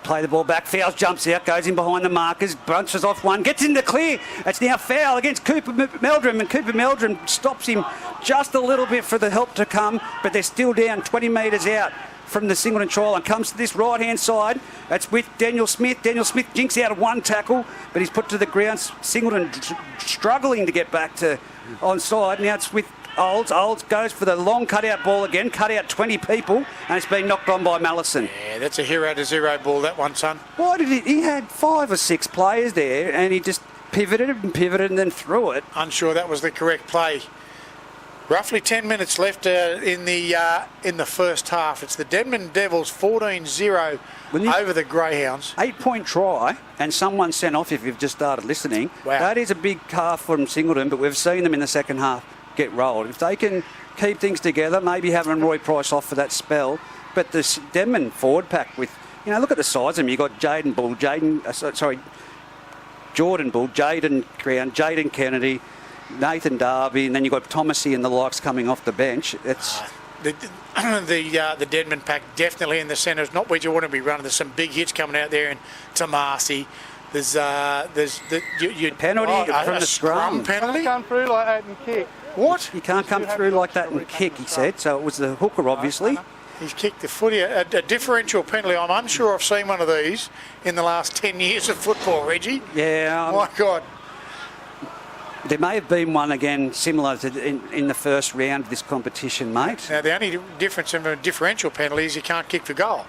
Play the ball back, Fowles jumps out, goes in behind the markers, bunches off one, gets in the clear. It's now foul against Cooper Meldrum, and Cooper Meldrum stops him just a little bit for the help to come, but they're still down 20 metres out from the Singleton trial and comes to this right-hand side. It's with Daniel Smith. Daniel Smith jinks out of one tackle, but he's put to the ground. Singleton struggling to get back to onside. Now it's with Olds. Olds goes for the long cut-out ball again, cut out 20 people, and it's been knocked on by Mallison. Yeah, that's a hero-to-zero ball, that one, son. Why did he had 5 or 6 players there, and he just pivoted and then threw it. Unsure that was the correct play. Roughly 10 minutes left in the first half. It's the Denman Devils 14-0 over the Greyhounds. 8-point try, and someone sent off if you've just started listening. Wow. That is a big half from Singleton, but we've seen them in the second half get rolled. If they can keep things together, maybe having Roy Price off for that spell. But the Denman forward pack with, look at the size of them. You've got Jordan Bull, Jaden Crown, Jaden Kennedy, Nathan Darby, and then you've got Thomasy and the likes coming off the bench. It's the Denman pack definitely in the centre is not where you want to be running. There's some big hits coming out there in Tomasi. There's the penalty from the scrum penalty. Come through like that and kick. What? You can't come through like that and kick, he said. So it was the hooker, obviously. He's kicked the footy. A differential penalty. I'm unsure I've seen one of these in the last 10 years of football, Reggie. Yeah. My God. There may have been one again similar to in the first round of this competition, mate. Now, the only difference in a differential penalty is you can't kick for goal.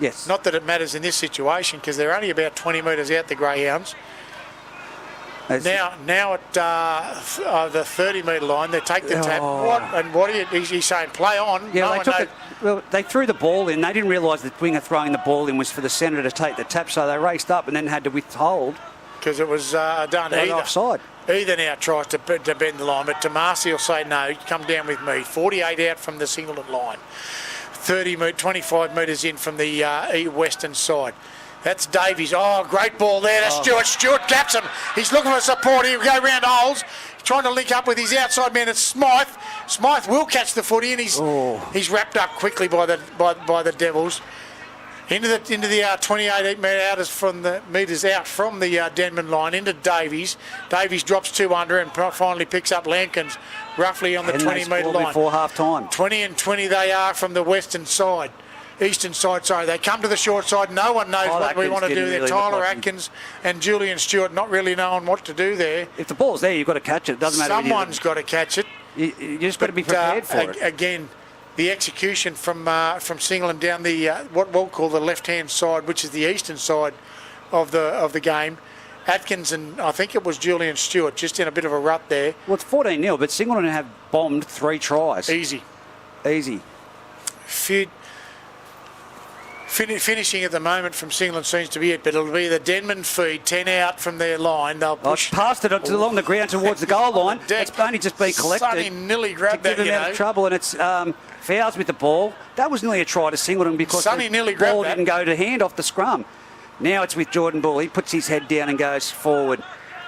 Yes. Not that it matters in this situation because they're only about 20 metres out, the Greyhounds. Now at the 30-metre line, they take the tap. What is he saying? Play on. Yeah, they threw the ball in. They didn't realise the winger throwing the ball in was for the centre to take the tap, so they raced up and then had to withhold. Because it was done offside. Either now tries to bend the line, but Tomasi will say, no, come down with me. 48 out from the Singleton line. 25 metres in from the western side. That's Davies. Oh, great ball there. That's Stewart. Stewart gaps him. He's looking for support. He'll go round Olds. He's trying to link up with his outside man. It's Smythe. Smythe will catch the footy, and he's wrapped up quickly by the Devils. Into the 28 metres out from the Denman line into Davies. Davies drops 2 under and finally picks up Lampkins roughly on the 20-metre line. Before half time. 20 and 20 they are from the eastern side. Sorry. They come to the short side. No one knows what we want to do there. Really Tyler Atkins and Julian Stewart not really knowing what to do there. If the ball's there, you've got to catch it. It doesn't matter. Someone's got to catch it. You just got to be prepared for it. Again, the execution from Singleton down the what we'll call the left-hand side, which is the eastern side of the game. Atkins and I think it was Julian Stewart just in a bit of a rut there. Well, it's 14-0, but Singleton have bombed 3 tries. Easy. Finishing at the moment from Singleton seems to be it, but it'll be the Denman feed, 10 out from their line. They'll push. Passed it along the ground towards the goal line. It's only just been collected. Sonny nearly grabbed that, give him out of trouble, and it's fouls with the ball. That was nearly a try to Singleton because Sonny nearly the ball grabbed that. didn't go to hand off the scrum. Now it's with Jordan Bull. He puts his head down and goes forward.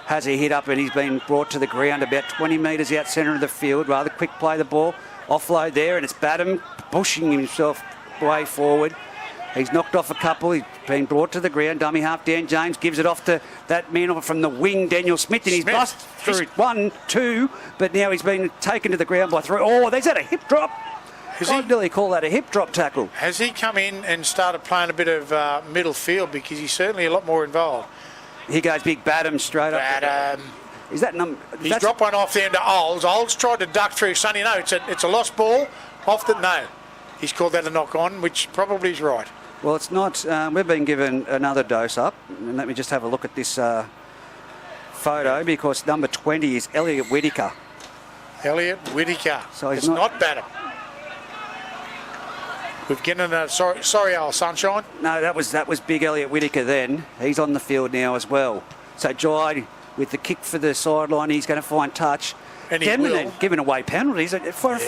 Has a hit up, and he's been brought to the ground about 20 metres out centre of the field. Rather quick play the ball. Offload there, and it's Badham pushing himself way forward. He's knocked off a couple. He's been brought to the ground. Dummy half Dan James gives it off to that man from the wing, Daniel Smith, and he's bust through 1, 2, but now he's been taken to the ground by 3. Oh, there's that a hip drop. I'd really call that a hip drop tackle. Has he come in and started playing a bit of middle field, because he's certainly a lot more involved? Here goes big Badham straight up. Badham. Is that number? He's dropped one off there to Olds. Olds tried to duck through. Sonny, no, it's a lost ball. No. He's called that a knock on, which probably is right. Well, it's not. We've been given another dose up. And let me just have a look at this photo, because number 20 is Elliot Whittaker. So he's it's not Badham. We've given a sorry, old sunshine. No, that was big Elliot Whittaker then. He's on the field now as well. So Jai with the kick for the sideline, he's going to find touch. And he will. Giving away penalties for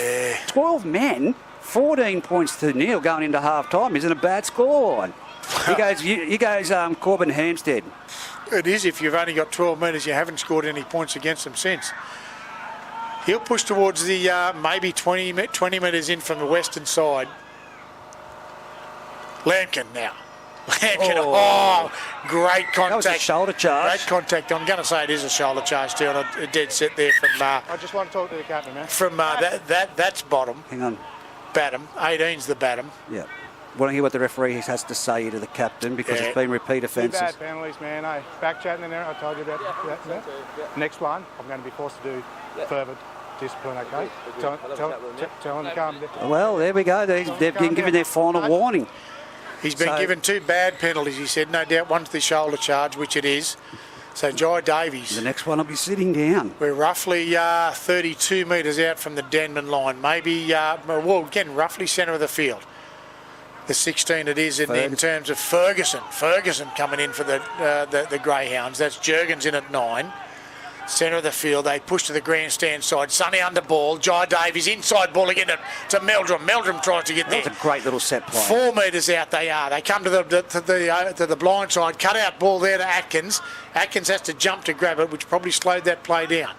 12 men. 14 points to nil going into half time isn't a bad scoreline. He goes Corbin Hampstead. It is if you've only got 12 metres, you haven't scored any points against them since. He'll push towards the maybe 20 metres in from the western side. Lampkin now. Great contact. That was a shoulder charge. Great contact. I'm going to say it is a shoulder charge too, and a dead set there from... I just want to talk to the captain, man. From that's bottom. Hang on. Badham. 18's the Badham. Yeah. Want to hear what the referee has to say to the captain, because it's been repeat offences. Bad penalties, man. Back chatting in there, I told you about that. Next one, I'm going to be forced to do further discipline, okay? Tell him to calm down. Well, there we go. They've been given their final warning. He's been given 2 bad penalties, he said. No doubt one's the shoulder charge, which it is. So Jai Davies. The next one will be sitting down. We're roughly 32 metres out from the Denman line. Maybe, again, roughly centre of the field. The 16 it is in terms of Ferguson. Ferguson coming in for the Greyhounds. That's Jurgens in at 9. Centre of the field, they push to the grandstand side. Sonny under ball. Jai Davies inside ball again to Meldrum. Meldrum tries to get there. That's a great little set play. 4 metres out they are. They come to the blind side. Cut out ball there to Atkins. Atkins has to jump to grab it, which probably slowed that play down.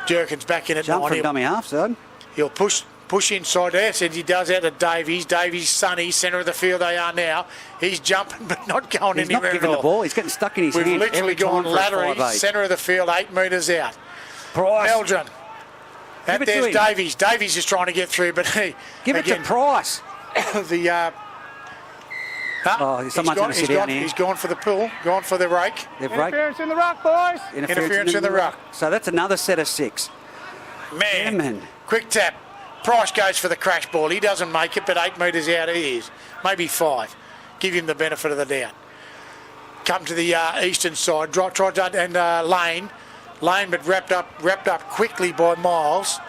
Jerkins back in at 9. Jump from dummy half, son. He'll push inside there. Said he does out to Davies. Davies, Sonny, centre of the field they are now. He's jumping but not going anywhere at all. He's not giving the ball. He's getting stuck in his hand. We've literally gone laterally, centre of the field, 8 metres out. Price. Meldrum. There's Davies. Davies is trying to get through, but give it to Price. Someone's going to sit down here. He's gone for the pull, gone for the rake. Interference in the ruck, boys. Interference in the ruck. So that's another set of 6. Man, quick tap. Price goes for the crash ball. He doesn't make it, but 8 metres out he is. Maybe 5. Give him the benefit of the doubt. Come to the eastern side. Lane. Lane, but wrapped up quickly by Miles.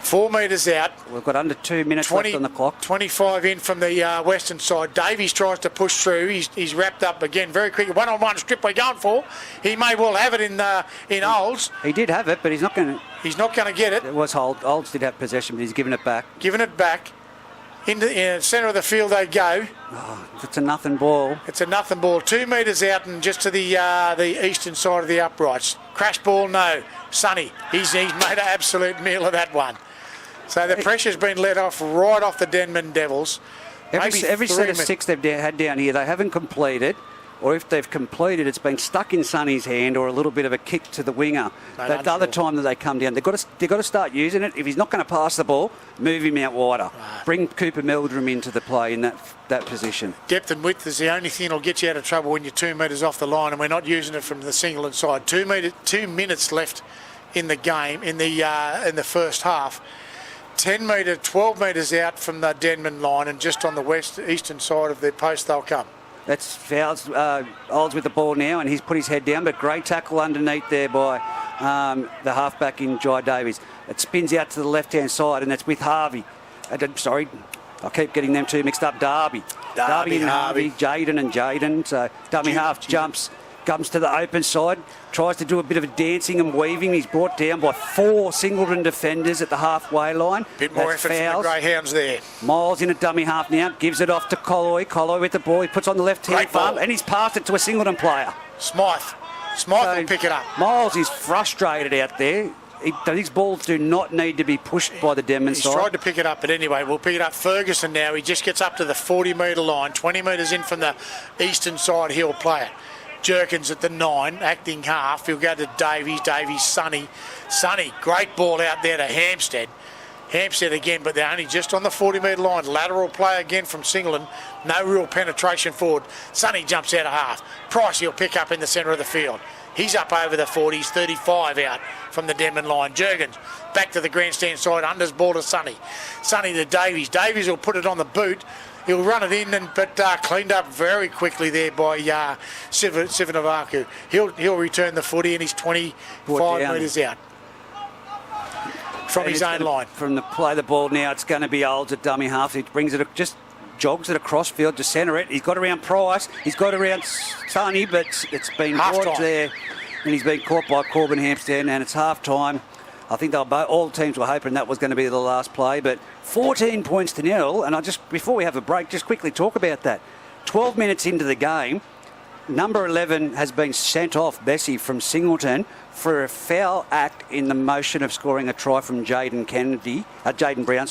4 metres out. We've got under 2 minutes left on the clock. 25 in from the western side. Davies tries to push through. He's wrapped up again very quickly. One-on-one strip we're going for. He may well have it in Olds. He did have it, but he's not going to... He's not going to get it. It was Olds did have possession, but he's given it back. In the centre of the field they go. Oh, it's a nothing ball. 2 metres out and just to the eastern side of the uprights. Crash ball, no. Sonny, he's made an absolute meal of that one. So the pressure's been let off right off the Denman Devils. Every Maybe set of 6 they've had down here, they haven't completed. Or if they've completed, it's been stuck in Sonny's hand or a little bit of a kick to the winger. That other time that they come down, they've got to start using it. If he's not going to pass the ball, move him out wider. Bring Cooper Meldrum into the play in that position. Depth and width is the only thing that'll get you out of trouble when you're 2 metres off the line, and we're not using it from the Singleton side. 2 minutes left in the game in the first half. 10 metre, 12 metres out from the Denman line, and just on the eastern side of the post they'll come. That's Fowles. Olds with the ball now, and he's put his head down, but great tackle underneath there by the halfback in Jai Davies. It spins out to the left-hand side, and that's with Harvey. Sorry, I keep getting them two mixed up. Darby and Harvey, Jaden and Jaden. So dummy half jumps, comes to the open side, tries to do a bit of a dancing and weaving. He's brought down by 4 Singleton defenders at the halfway line. Bit more effort from the Greyhounds there. Miles in a dummy half now, gives it off to Colloy. Colloy with the ball, he puts on the left-hand farm, and he's passed it to a Singleton player. Smythe will pick it up. Miles is frustrated out there. These balls do not need to be pushed by the Denman side. He's tried to pick it up, but anyway, we'll pick it up. Ferguson now, he just gets up to the 40-metre line, 20 metres in from the eastern side, he'll play it. Jerkins at the 9, acting half. He'll go to Davies, Sonny, great ball out there to Hampstead. Hampstead again, but they're only just on the 40-metre line. Lateral play again from Singleton. No real penetration forward. Sonny jumps out of half. Price he'll pick up in the centre of the field. He's up over the 40s, 35 out from the Denman line. Jergens back to the grandstand side, unders ball to Sonny. Sonny to Davies. Davies will put it on the boot. He'll run it in, but cleaned up very quickly there by Sivanovaku. He'll return the footy, and he's 25 metres out from his own line. From the play the ball now, it's going to be Olds at dummy half. He brings it, just jogs it across field to centre it. He's got around Price. He's got around Sonny, but it's been caught there, and he's been caught by Corbin Hampstead, and it's half time. I think all teams were hoping that was going to be the last play, but 14 points to nil. And before we have a break, just quickly talk about that. 12 minutes into the game, number 11 has been sent off, Bessie, from Singleton for a foul act in the motion of scoring a try from Jaden Brown,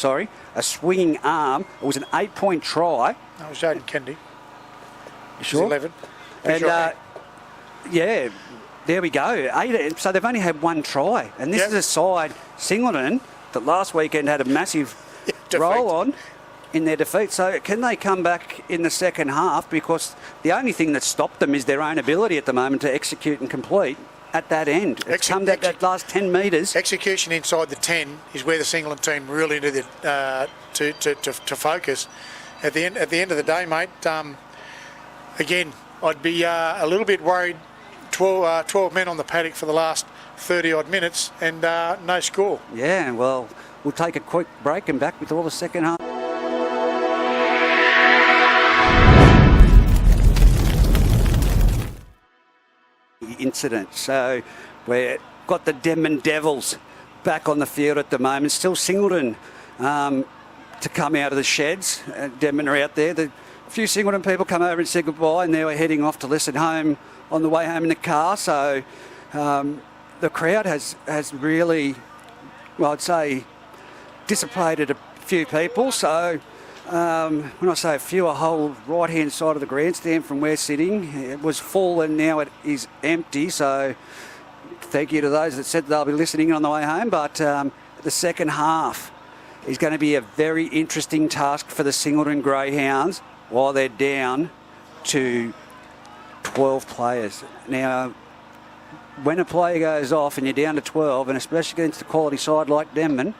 a swinging arm. It was an 8-point try. That was Jaden Kennedy. You sure? 11. And yeah. There we go. 8, so they've only had 1 try. And this is a side, Singleton, that last weekend had a massive roll on in their defeat. So can they come back in the second half? Because the only thing that stopped them is their own ability at the moment to execute and complete at that end. It's come that last 10 metres. Execution inside the 10 is where the Singleton team really needed to focus. At the end of the day, mate, again, I'd be a little bit worried. 12 men on the paddock for the last 30-odd minutes and no score. Yeah, well, we'll take a quick break and back with all the second half. Incident. So we've got the Denman Devils back on the field at the moment. Still Singleton to come out of the sheds. Denman are out there. A few Singleton people come over and say goodbye, and now we're heading off to listen home on the way home in the car. So the crowd has really, well, I'd say, dissipated a few people. So when I say a few, a whole right-hand side of the grandstand from we're sitting, it was full and now it is empty. So thank you to those that said they'll be listening on the way home. But the second half is going to be a very interesting task for the Singleton Greyhounds while they're down to 12 players. Now, when a player goes off and you're down to 12, and especially against a quality side like Denman,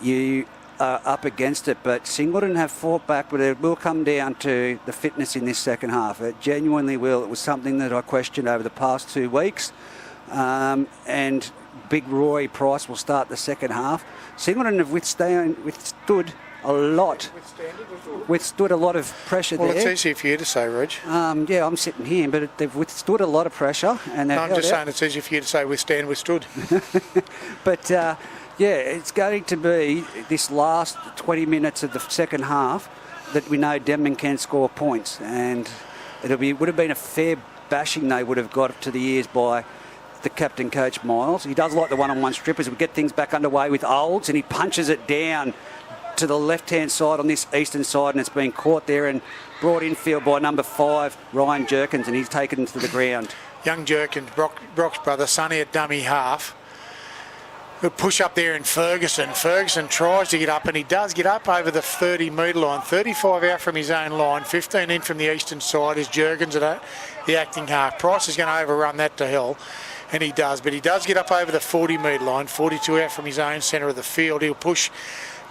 you are up against it. But Singleton have fought back, but it will come down to the fitness in this second half. It genuinely will. It was something that I questioned over the past 2 weeks. And Big Roy Price will start the second half. Singleton have withstood a lot. Withstood a lot of pressure there. Well, it's easy for you to say, Reg. Yeah, I'm sitting here, but they've withstood a lot of pressure. And no, I'm just saying it's easy for you to say withstood. But, yeah, it's going to be this last 20 minutes of the second half that we know Denman can score points. And would have been a fair bashing they would have got to the ears by the captain coach Miles. He does like the one-on-one strippers. We get things back underway with Olds, and he punches it down to the left-hand side on this eastern side, and it's been caught there and brought infield by number 5, Ryan Jerkins, and he's taken it to the ground. Young Jerkins, Brock's brother, Sonny at dummy half. He'll push up there in Ferguson. Ferguson tries to get up, and he does get up over the 30-metre line. 35 out from his own line, 15 in from the eastern side is Jerkins at the acting half. Price is going to overrun that to hell, and he does. But he does get up over the 40-metre line, 42 out from his own centre of the field. He'll push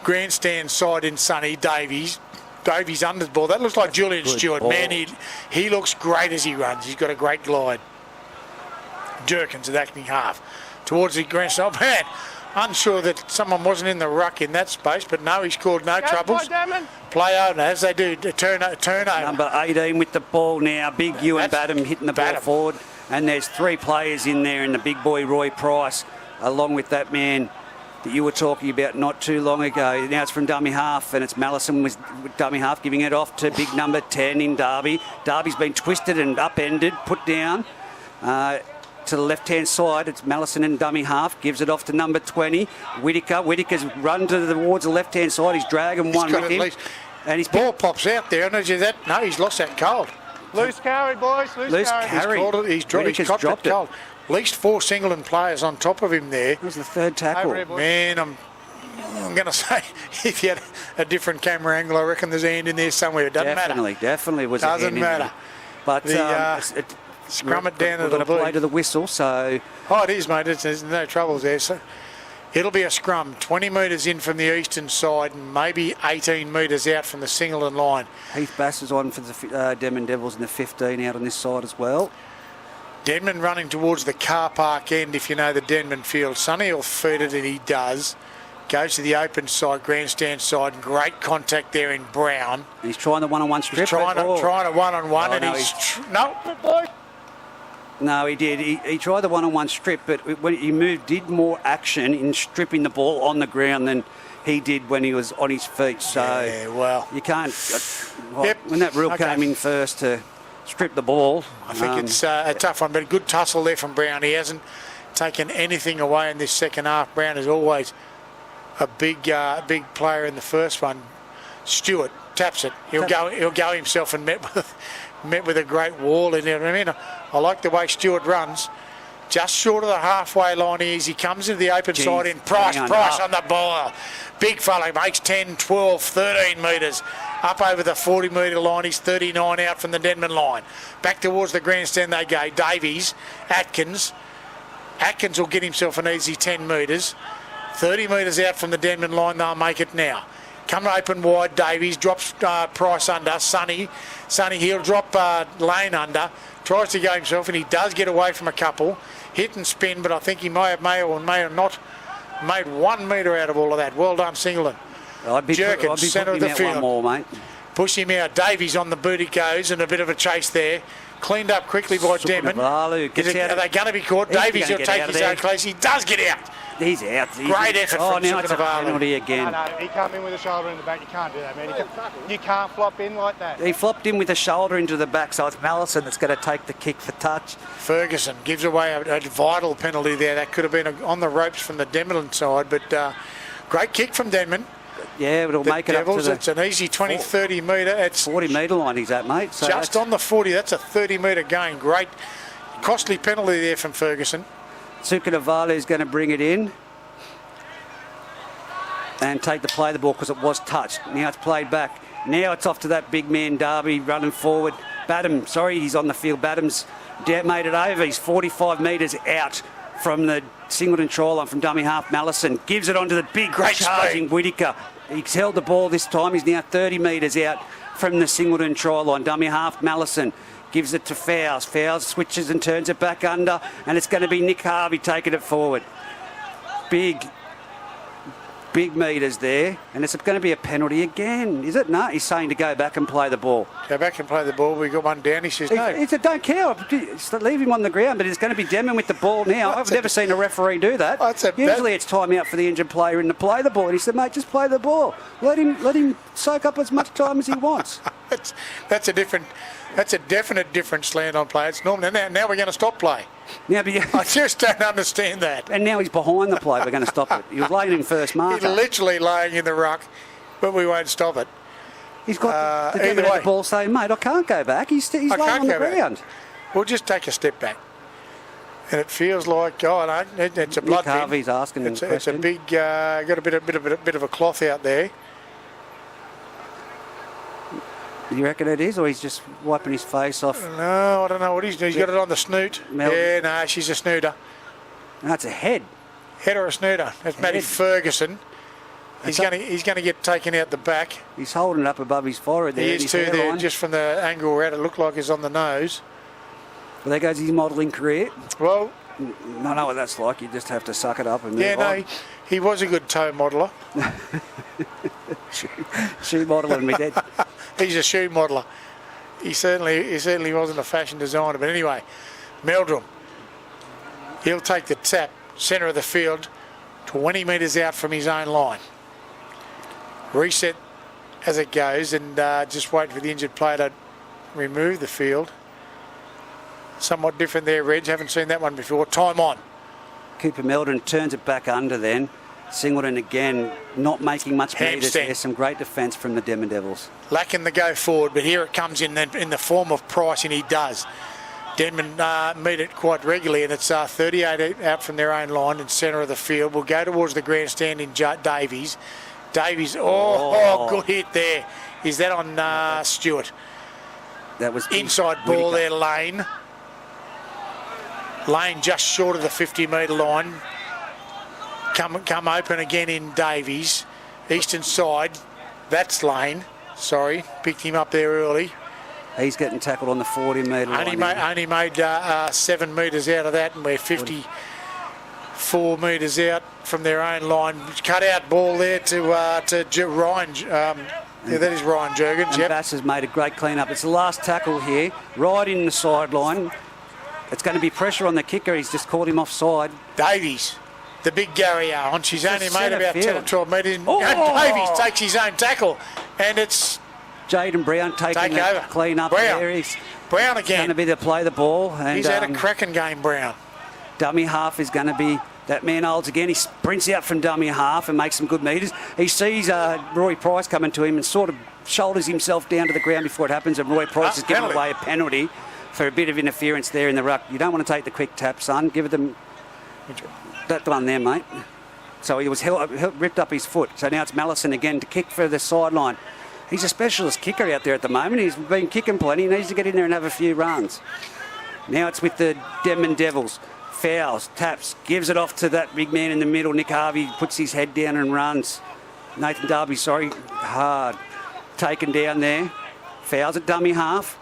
grandstand side in Sonny. Davies under the ball. That looks like Julian Stewart. Man, he looks great as he runs. He's got a great glide. Jerkins at acting half. Towards the grandstand. Man, unsure that someone wasn't in the ruck in that space, but no, he's caused no troubles. Play over, as they do, turnover. Number 18 with the ball now. Big Ewan Badham hitting the ball forward. And there's 3 players in there, and the big boy Roy Price, along with that man that you were talking about not too long ago. Now it's from dummy half, and it's Mallison with dummy half, giving it off to big number 10 in Derby. Derby's been twisted and upended, put down. To the left-hand side, it's Mallison in dummy half, gives it off to number 20, Whittaker. Whittaker's run towards the left-hand side. He's dragging one with him. And his ball pops out there. And that, no, he's lost that cold. Loose carry, boys. Loose carry. He's dropped it cold. At least 4 Singleton players on top of him there. That was the 3rd tackle. Man, I'm going to say, if you had a different camera angle, I reckon there's a hand in there somewhere. It doesn't matter. Definitely was a hand in there. Doesn't matter. But scrum it down to the blue. Play to the whistle, so... Oh, it is, mate. There's no troubles there. So it'll be a scrum. 20 metres in from the eastern side and maybe 18 metres out from the Singleton line. Heath Bass is on for the Denman Devils in the 15 out on this side as well. Denman running towards the car park end, if you know the Denman field. Sonny will feed it, and he does. Goes to the open side, grandstand side. Great contact there in Brown. He's trying the one-on-one strip. He's trying a one-on-one, and no, No, he did. He tried the one-on-one strip, but when he moved, did more action in stripping the ball on the ground than he did when he was on his feet. So yeah, well, you can't. When that rule came in first to strip the ball, I think it's a tough one, but a good tussle there from Brown. He hasn't taken anything away in this second half. Brown is always a big player in the first one. Stewart taps it. He'll go himself and met with a great wall in there. I mean, I like the way Stewart runs. Just short of the halfway line as he comes into the open side in Price on the ball. Big fella, makes 10, 12, 13 metres. Up over the 40-metre line. He's 39 out from the Denman line. Back towards the grandstand they go. Davies, Atkins. Atkins will get himself an easy 10 metres. 30 metres out from the Denman line, they'll make it now. Come open wide, Davies drops Price under. Sonny, he'll drop Lane under. Tries to go himself, and he does get away from a couple. Hit and spin, but I think he may have not made 1 metre out of all of that. Well done, Singleton. Jerkins, centre of the field. One more, mate. Push him out. Davies on the boot he goes, and a bit of a chase there. Cleaned up quickly by Denman. Are they going to be caught? Davies will take his own place. He does get out. He's out. Great effort from now it's a penalty again. No, he come in with a shoulder in the back. You can't do that, man. You can't flop in like that. He flopped in with a shoulder into the back, so it's Mallison that's going to take the kick for touch. Ferguson gives away a vital penalty there. That could have been on the ropes from the Denman side, but great kick from Denman. Yeah, but it'll make it Devils, up to the... It's an easy 20, 30 metre. It's 40-metre line he's at, mate. So just on the 40. That's a 30-metre gain. Great, costly penalty there from Ferguson. Sukanavalu is going to bring it in and take the play of the ball because it was touched. Now it's played back. Now it's off to that big man, Derby, running forward. Badham, he's on the field. Badham's made it over. He's 45 metres out from the Singleton try line from dummy half. Mallison gives it onto the big charging Whittaker. He's held the ball this time. He's now 30 metres out from the Singleton try line. Dummy half, Mallison gives it to Fowles. Fowles switches and turns it back under, and it's going to be Nick Harvey taking it forward. Big metres there, and it's going to be a penalty again, is it? No, he's saying to go back and play the ball. Go back and play the ball. We got one down. He says no. He said, don't care. Leave him on the ground, but it's going to be Denman with the ball now. I've never seen a referee do that. Usually it's time out for the injured player and to play the ball. And he said, mate, just play the ball. Let him soak up as much time as he wants. that's a definite different slant on play. It's normal. Now we're going to stop play. Now, but I just don't understand that. and now he's behind the play. We're going to stop it. He was laying in first He's marker. literally laying in the ruck, but we won't stop it. He's got the either Denman at way. the ball saying, mate, I can't go back. He's laying can't on the go back. ground. We'll just take a step back. And it feels like, oh, no, it's a blood Nick Harvey's asking It's him a big, got a bit of a cloth out there. You reckon it is, or he's just wiping his face off? No, I don't know what he's doing. He's got it on the snoot. Mel- Yeah, no, she's a snooter. No, it's a head. Head or a snooter. That's Matty Head. Ferguson. He's That's going to get taken out the back. He's holding it up above his forehead there. He in is his too there, hairline. just from the angle we're at. It looked like he's on the nose. Well, there goes his modelling career. Well, I know what that's like. You just have to suck it up and move yeah, no, on. he was a good toe modeller. Shoe modelling me dead. He's a shoe modeller. He certainly wasn't a fashion designer. But anyway, Meldrum, he'll take the tap, centre of the field, 20 metres out from his own line. Reset as it goes, and just wait for the injured player to remove the field. Somewhat different there, Reg. Haven't seen that one before. Time on. Cooper Meldon turns it back under then. Singleton again, not making much meters Hamstring. there. Some great defence from the Denman Devils. Lacking the go forward, but here it comes in the form of price, and he does. Denman meet it quite regularly, and it's 38 out from their own line in centre of the field. We'll go towards the grandstand in Davies. Davies, good hit there. Is that on Stewart? That was Inside ball there, Lane. Lane just short of the 50-metre line. Come open again in Davies. Eastern side. That's Lane. Sorry, picked him up there early. He's getting tackled on the 40-metre line. Only made 7 metres out of that, and we're 54 metres out from their own line. Cut out ball there to Ryan. That is Ryan Jurgens. And Bass has made a great clean-up. It's the last tackle here, right in the sideline. It's going to be pressure on the kicker. He's just caught him offside. Davies, the big Gary on. She's only made centre about 10 or field. 12 metres. Oh! And Davies takes his own tackle, and it's Jaden Brown taking the over. clean-up Brown. there. He's Brown going to again. be to play the ball. And, He's had a cracking game, Brown. dummy half is going to be that man Olds again. He sprints out from dummy half and makes some good meters. He sees Roy Price coming to him and sort of shoulders himself down to the ground before it happens, and Roy Price is giving penalty. away a penalty for a bit of interference there in the ruck. You don't want to take the quick tap, son. Give them that one there, mate. So he was ripped up his foot. So now it's Mallison again to kick for the sideline. He's a specialist kicker out there at the moment. He's been kicking plenty. He needs to get in there and have a few runs. Now it's with the Denman Devils. Fouls, taps, gives it off to that big man in the middle. Nick Harvey puts his head down and runs. Nathan Darby, hard. Taken down there. Fouls at dummy half.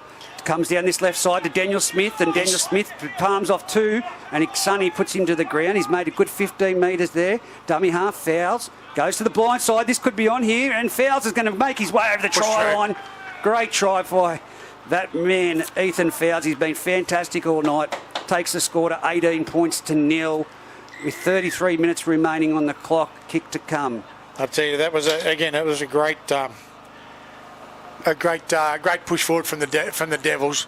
Comes down this left side to Daniel Smith, and Daniel Smith palms off 2, and Sonny puts him to the ground. He's made a good 15 metres there. Dummy half, fouls. Goes to the blind side. This could be on here, and Fouls is going to make his way over the try line. Great try by that man, Ethan Fouls. He's been fantastic all night. Takes the score to 18 points to 0 with 33 minutes remaining on the clock. Kick to come. I'll tell you, that was a great great push forward from the Devils.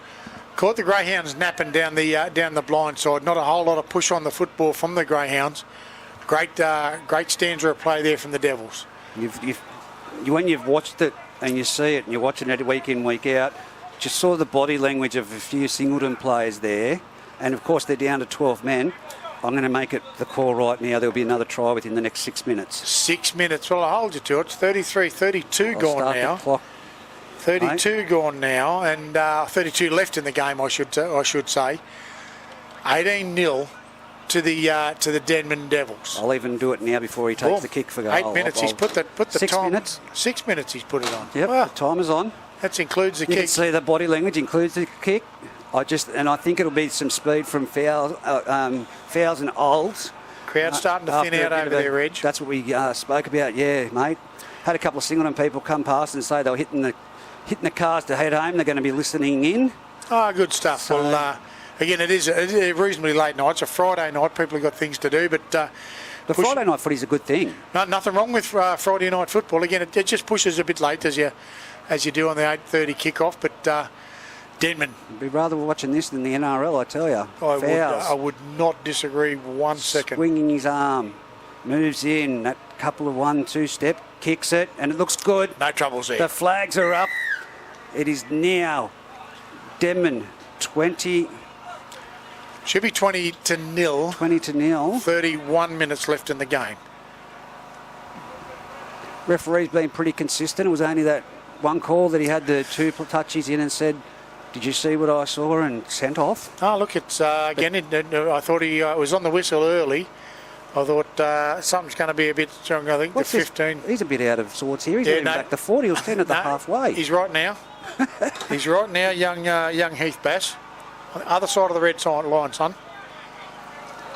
Caught the Greyhounds napping down the blind side. Not a whole lot of push on the football from the Greyhounds. Great stanza of play there from the Devils. When you've watched it and you see it and you're watching it week in, week out, just saw the body language of a few Singleton players there. And of course, they're down to 12 men. I'm going to make it the call right now. There'll be another try within the next 6 minutes. 6 minutes. Well, I'll hold you to it. It's 33-32 gone Start now. the clock. 32 gone now, and 32 left in the game, I should say. 18-0 to the Denman Devils. I'll even do it now before he takes the kick for goal. 8 minutes. He's put the 6 time. minutes. 6 minutes. He's put it on. Yep, Well, the timer's on. that includes the You can kick. see the body language includes the kick. I think it'll be some speed from Fouls and Olds. Crowd starting to thin After a out bit over of a- their edge. That's what we spoke about, yeah, mate. Had a couple of Singleton people come past and say they were hitting the cars to head home. They're going to be listening in. Oh, good stuff. So- Well, again, it is a reasonably late night. It's a Friday night. People have got things to do, but The Friday night footy's a good thing. nothing wrong with Friday night football. Again, it just pushes a bit late as you as you do on the 8:30 kickoff. But Denman, I'd be rather watching this than the NRL, I tell you. I would not disagree 1 second. Swinging his arm, moves in, that couple of 1-2 step, kicks it, and it looks good. No troubles there. The flags are up. It is now Denman 20. Should be 20-0. 20-0. 31 minutes left in the game. Referee's been pretty consistent. It was only that one call that he had the 2 touches in and said, "Did you see what I saw?" and sent off. Oh, look, it's again. I thought he was on the whistle early. I thought something's going to be a bit strong. I think What's the this? 15. He's a bit out of sorts here. He's heading back to 40. He was 10 at the halfway. He's right now. He's right now, young Heath Bass. On the other side of the red line, son.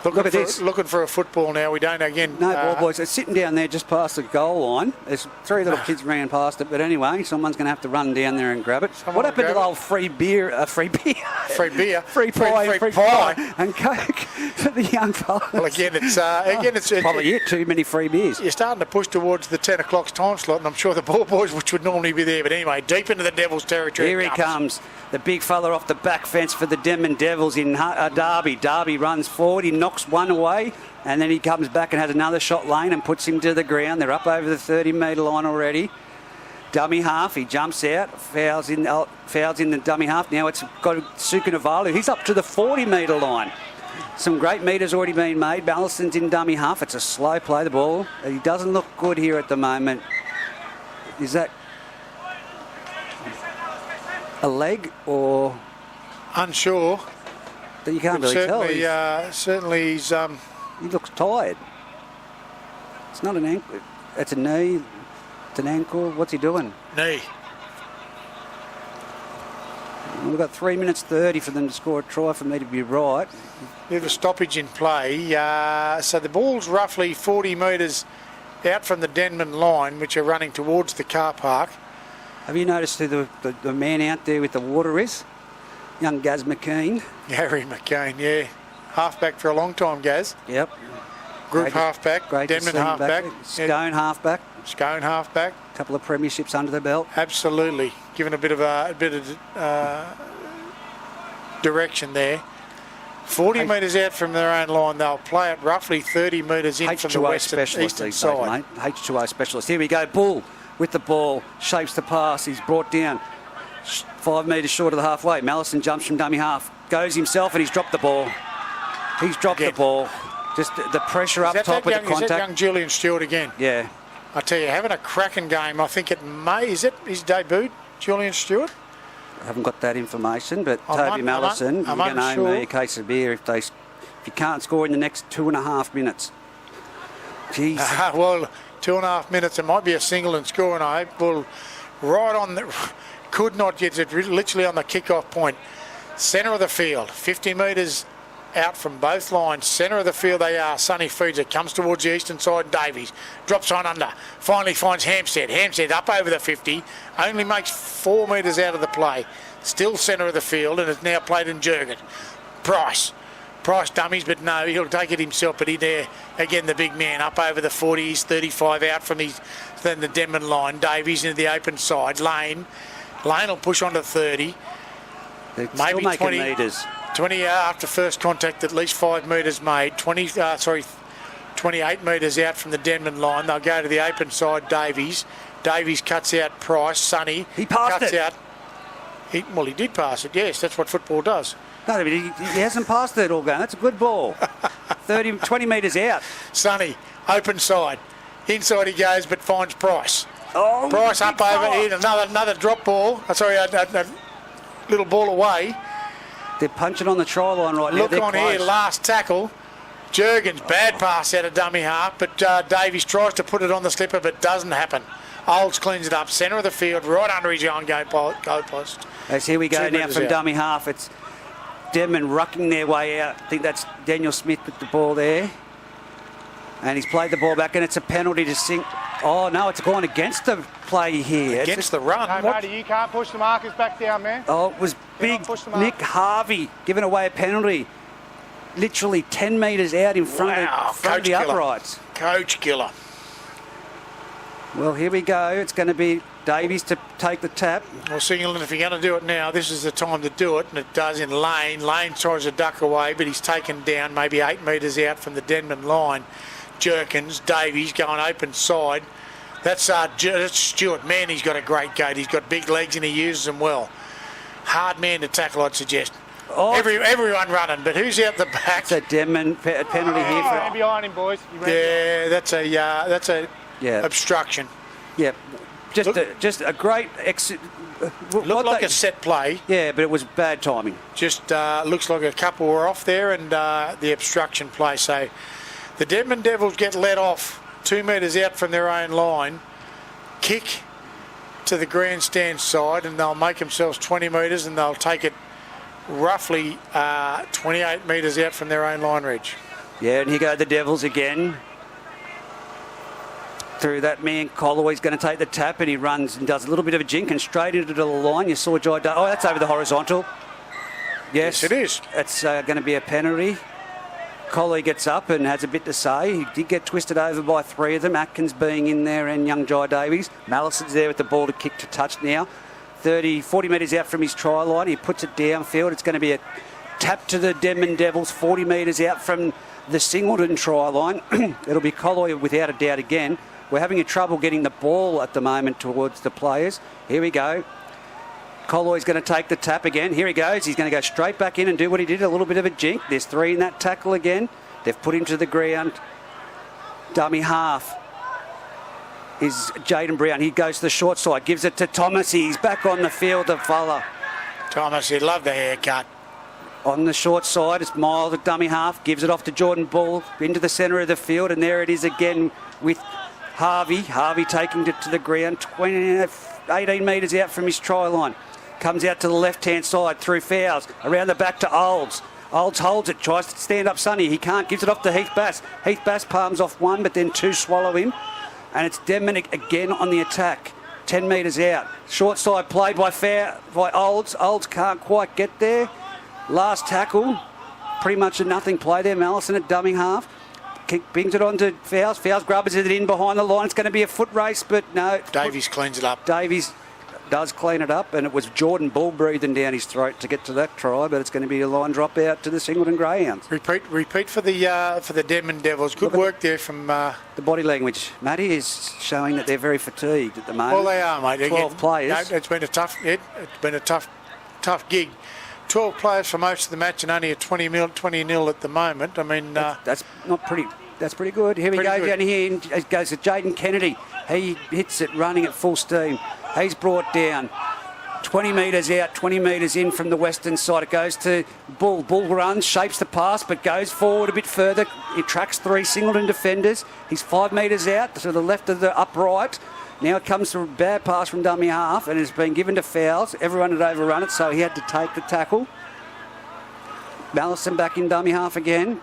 Look at this. Looking for a football now. We don't again. No ball, boys. It's sitting down there just past the goal line. There's 3 little kids ran past it, but anyway, someone's going to have to run down there and grab it. What happened to the old free beer, free pie, free pie and Coke for the young fellas? Well, it's Probably it. Too many free beers. You're starting to push towards the 10 o'clock time slot, and I'm sure the ball boys, which would normally be there, but anyway, deep into the Devils' territory. Here he comes. The big fella off the back fence for the Denman Devils in Derby. Derby runs forward. He knocks one away, and then he comes back and has another shot lane and puts him to the ground. They're up over the 30-metre line already. Dummy half. He jumps out, fouls in the dummy half. Now it's got Sukunavalu. He's up to the 40-metre line. Some great metres already been made. Ballison's in dummy half. It's a slow play, the ball. He doesn't look good here at the moment. Is that a leg or unsure? That you can't really tell. Certainly, he's. He looks tired. It's not an ankle. It's a knee. It's an ankle. What's he doing? Knee. We've got 3 minutes 30 for them to score a try for me to be right. Bit of a stoppage in play. So the ball's roughly 40 metres out from the Denman line, which are running towards the car park. Have you noticed who the man out there with the water is? Young Gaz McKean. Harry McCain, yeah. Halfback for a long time, Gaz. Yep. Group halfbap, Denman halfback. Scone halfback. Scone halfback. A couple of premierships under the belt. Absolutely. Given a bit of direction there. 40 metres out from their own line. They'll play it roughly 30 metres in from the western eastern side. Mate. H2O specialist. Here we go. Bull with the ball. Shapes the pass. He's brought down 5 metres short of the halfway. Mallison jumps from dummy half. Goes himself and he's dropped the ball. He's dropped the ball. Just the pressure up top with the contact. Is that young Julian Stewart again? Yeah. I tell you, having a cracking game. I think it may. Is it his debut, Julian Stewart? I haven't got that information, but Toby Mallison, you're going to owe me a case of beer if you can't score in the next 2.5 minutes. Jeez. Well, 2.5 minutes. It might be a single and score, and I hope. Well, right on the. Could not get it. Literally on the kick-off point. Centre of the field, 50 metres out from both lines. Centre of the field they are. Sonny feeds it. Comes towards the eastern side. Davies drops on under. Finally finds Hampstead. Hampstead up over the 50. Only makes 4 metres out of the play. Still centre of the field, and it's now played in Jurgen. Price dummies, but no, he'll take it himself. But he there again, the big man up over the 40. He's 35 out from then the Denman line. Davies into the open side. Lane will push on to 30. They're maybe still 20 metres. 20 after first contact, at least 5 metres made. 28 metres out from the Denman line. They'll go to the open side. Davies cuts out Price. Sonny. He passed cuts it. out. He did pass it. Yes, that's what football does. No, but he hasn't passed it all game. That's a good ball. 20 metres out. Sonny, open side. Inside he goes, but finds Price. Oh, Price up over here. Another drop ball. Sorry, a little ball away. They're punching on the try line right now. Look on here, last tackle. Jurgens, bad pass out of dummy half, but Davies tries to put it on the slipper, but doesn't happen. Olds cleans it up, centre of the field, right under his own goal post. As here we go now from dummy half. It's Denman rucking their way out. I think that's Daniel Smith with the ball there. And he's played the ball back, and it's a penalty to Sink. Oh, no, it's gone against the play here. Against the run. No, matey, you can't push the markers back down, man. Oh, it was big Nick Harvey giving away a penalty. Literally 10 metres out in front of the uprights. Coach killer. Well, here we go. It's going to be Davies to take the tap. Well, Singleton, if you're going to do it now, this is the time to do it, and it does in Lane. Lane tries to duck away, but he's taken down maybe 8 metres out from the Denman line. Jerkins, Davies going open side. That's Stewart. Man, he's got a great gait. He's got big legs and he uses them well. Hard man to tackle, I'd suggest. Oh, Everyone running, but who's out the back? it's a Denman penalty here for. Ran behind him, boys. Yeah, that's a Yeah. obstruction. Yeah, just a great Looked like a set play. Yeah, but it was bad timing. Just looks like a couple were off there, and the obstruction play. So the Denman Devils get let off 2 metres out from their own line, kick to the grandstand side, and they'll make themselves 20 metres, and they'll take it roughly 28 metres out from their own line ridge. Yeah, and here go the Devils again. Through that man, Colloway's going to take the tap, and he runs and does a little bit of a jink and straight into the line. You saw Jai. Oh, that's over the horizontal. Yes, It is. It's going to be a penalty. Colley gets up and has a bit to say. He did get twisted over by 3 of them, Atkins being in there and young Jai Davies. Mallison's there with the ball to kick to touch now. 40 metres out from his try line. He puts it downfield. It's going to be a tap to the Denman Devils, 40 metres out from the Singleton try line. It'll be Colley without a doubt again. We're having a trouble getting the ball at the moment towards the players. Here we go. Colley's going to take the tap again. Here he goes. He's going to go straight back in and do what he did, a little bit of a jink. There's 3 in that tackle again. They've put him to the ground. Dummy half is Jaden Brown. He goes to the short side, gives it to Thomas. He's back on the field of Fuller. Thomas, he'd love the haircut. On the short side, it's Miles at dummy half, gives it off to Jordan Bull into the centre of the field, and there it is again with Harvey. Harvey taking it to the ground, 18 metres out from his try line. Comes out to the left-hand side through fouls, around the back to Olds. Olds holds it, tries to stand up Sonny. He can't, gives it off to Heath Bass. Heath Bass palms off 1, but then 2 swallow him. And it's Denman again on the attack, 10 metres out. Short side play by Olds. Olds can't quite get there. Last tackle, pretty much a nothing play there. Mallison at dummy half. Brings it on to Fowles. Fowles grubbers it in behind the line. It's going to be a foot race, but no. Davies cleans it up. Davies does clean it up, and it was Jordan Bull breathing down his throat to get to that try, but it's going to be a line drop out to the Singleton Greyhounds. Repeat for the Denman Devils. Good work there from... The body language, Matty, is showing that they're very fatigued at the moment. Well, they are, mate. 12 players. No, it's been a tough gig. 12 players for most of the match and only a 20-0 at the moment. I mean... That's pretty good. Here we go good. down here. It goes to Jaden Kennedy. He hits it running at full steam. He's brought down 20 metres out, 20 metres in from the western side. It goes to Bull. Bull runs, shapes the pass, but goes forward a bit further. He tracks 3 Singleton defenders. He's 5 metres out to the left of the upright. Now it comes to a bad pass from dummy half and it's been given to Fowles. Everyone had overrun it, so he had to take the tackle. Mallison back in dummy half again.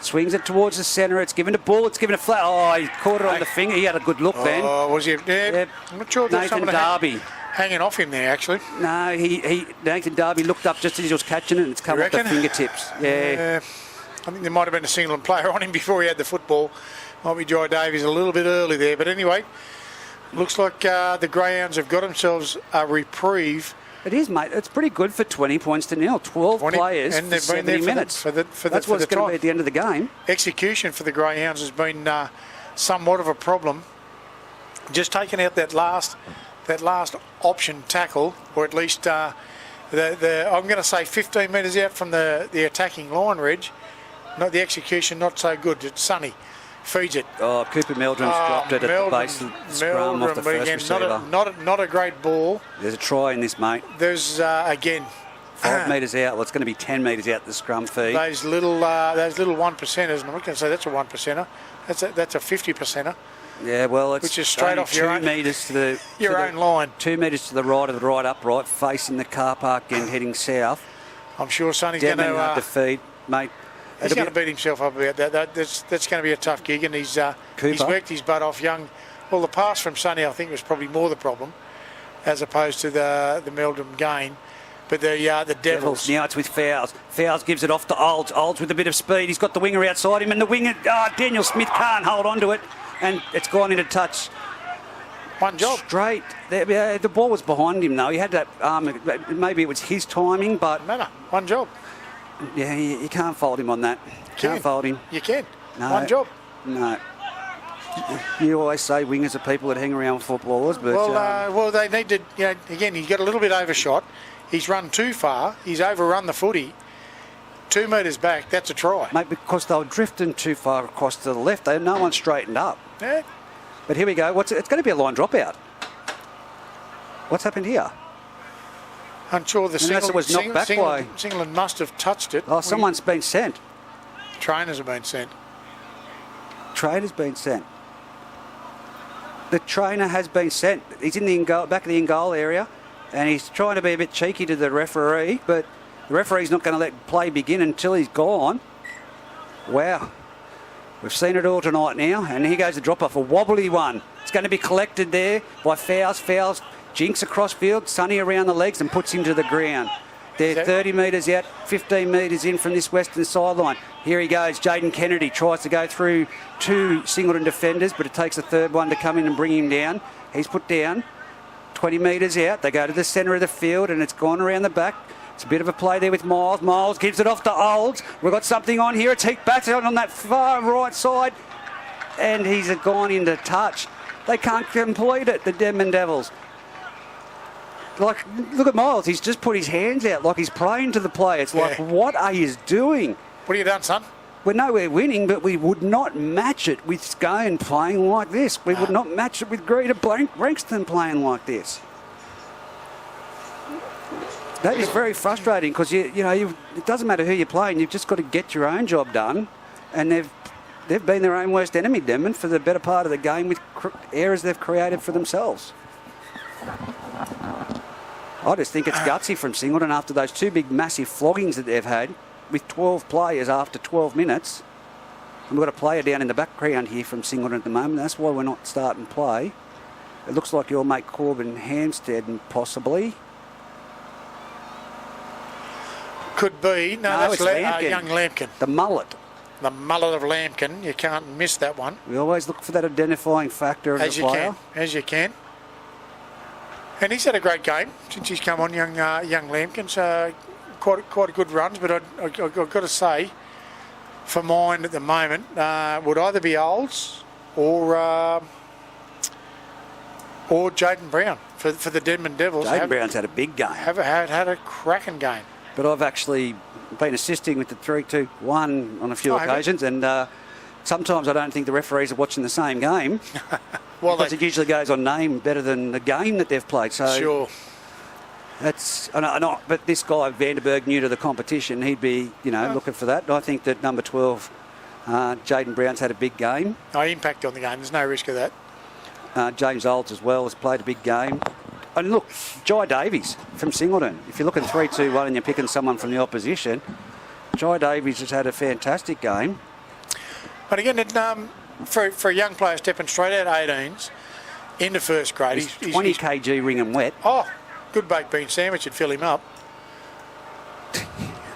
Swings it towards the centre. It's given to Bull. It's given to Flat. Oh, he caught it on the finger. He had a good look then. Oh, was he? Yeah. I'm not sure if there's Nathan someone Darby. hanging off him there, actually. No, Nathan Darby looked up just as he was catching it and it's come off the fingertips. Yeah. I think there might have been a Singleton player on him before he had the football. Might be Jai Davies a little bit early there. But anyway, looks like the Greyhounds have got themselves a reprieve. It is, mate. It's pretty good for 20 points to 0. 12 players and for they've been 70 there minutes. That's what it's going to be at the end of the game. Execution for the Greyhounds has been somewhat of a problem. Just taking out that last option tackle, or at least I'm going to say 15 metres out from the attacking line ridge. Not the execution, not so good. It's Sonny. Feeds it. Oh, Cooper Meldrum's dropped it at the base of the scrum off the first receiver. Not a great ball. There's a try in this, mate. There's, again... 5 metres out. Well, it's going to be 10 metres out the scrum feed. Those little 1%ers, and I'm not going to say that's a 1%er. That's a 50%er. Yeah, well, it's which is straight off your 2 metres to the... Your own line. 2 metres to the right of the right upright, facing the car park and heading south. I'm sure Sonny's going to feed, mate. He's going to beat himself up about that. That's going to be a tough gig, and he's worked his butt off young. Well, the pass from Sonny, I think, was probably more the problem, as opposed to the Meldrum gain. But the Devils. Now it's with Fowles. Fowles gives it off to Olds. Olds with a bit of speed. He's got the winger outside him, and the winger, Daniel Smith can't hold on to it, and it's gone into touch. One job. Straight. The ball was behind him, though. He had that maybe it was his timing, but... No matter. One job. Yeah, you can't fault him on that. Can't fault him. You can. No. One job. No. You always say wingers are people that hang around with footballers, but... Well, they need to... again, he got a little bit overshot. He's run too far. He's overrun the footy. 2 metres back, that's a try. Mate, because they were drifting too far across to the left. No one straightened up. Yeah. But here we go. It's going to be a line dropout. What's happened here? Unsure. It was knocked back by... Singleton must have touched it. Oh, someone's been sent. Trainers have been sent. Trainer's been sent. The trainer has been sent. He's in the back of the in-goal area, and he's trying to be a bit cheeky to the referee, but the referee's not going to let play begin until he's gone. Wow. We've seen it all tonight now, and here goes the drop-off, a wobbly one. It's going to be collected there by Fowles. Jinks across field, Sonny around the legs and puts him to the ground. They're 30 metres out, 15 metres in from this western sideline. Here he goes. Jaden Kennedy tries to go through 2 Singleton defenders, but it takes a third one to come in and bring him down. He's put down 20 metres out. They go to the centre of the field, and it's gone around the back. It's a bit of a play there with Miles. Miles gives it off to Olds. We've got something on here. It's Heat Batter on that far right side, and he's gone into touch. They can't complete it, the Denman Devils. Like, look at Miles. He's just put his hands out like he's praying to the play. It's like, what are you doing? What have you done, son? We know we're winning, but we would not match it with Scone playing like this. We would not match it with Greta Brankston playing like this. That is very frustrating because it doesn't matter who you're playing. You've just got to get your own job done, and they've been their own worst enemy, Denman, for the better part of the game with errors they've created for themselves. I just think it's gutsy from Singleton after those 2 big massive floggings that they've had with 12 players after 12 minutes. And we've got a player down in the background here from Singleton at the moment. That's why we're not starting play. It looks like your mate Corbin Hampstead possibly. Could be. No, that's young Lampkin. The mullet. The mullet of Lampkin. You can't miss that one. We always look for that identifying factor of the player. As you can. And he's had a great game since he's come on, young Lampkin. So quite a good runs. But I've got to say, for mine at the moment, would either be Olds or Jaden Brown for the Denman Devils. Jaden Brown's had a big game. Had a cracking game. But I've actually been assisting with the 3-2-1 on a few occasions, and sometimes I don't think the referees are watching the same game. Well, because it usually goes on name better than the game that they've played. So sure. But this guy Vanderberg, new to the competition, he'd be looking for that. And I think that number 12, Jaden Brown's had a big game. No impact on the game. There's no risk of that. James Olds as well has played a big game. And look, Jai Davies from Singleton. If you're looking 3-2-1 and you're picking someone from the opposition, Jai Davies has had a fantastic game. But again, for a young player stepping straight out 18s into first grade, he's 20 kg ring and wet. Oh, good baked bean sandwich would fill him up.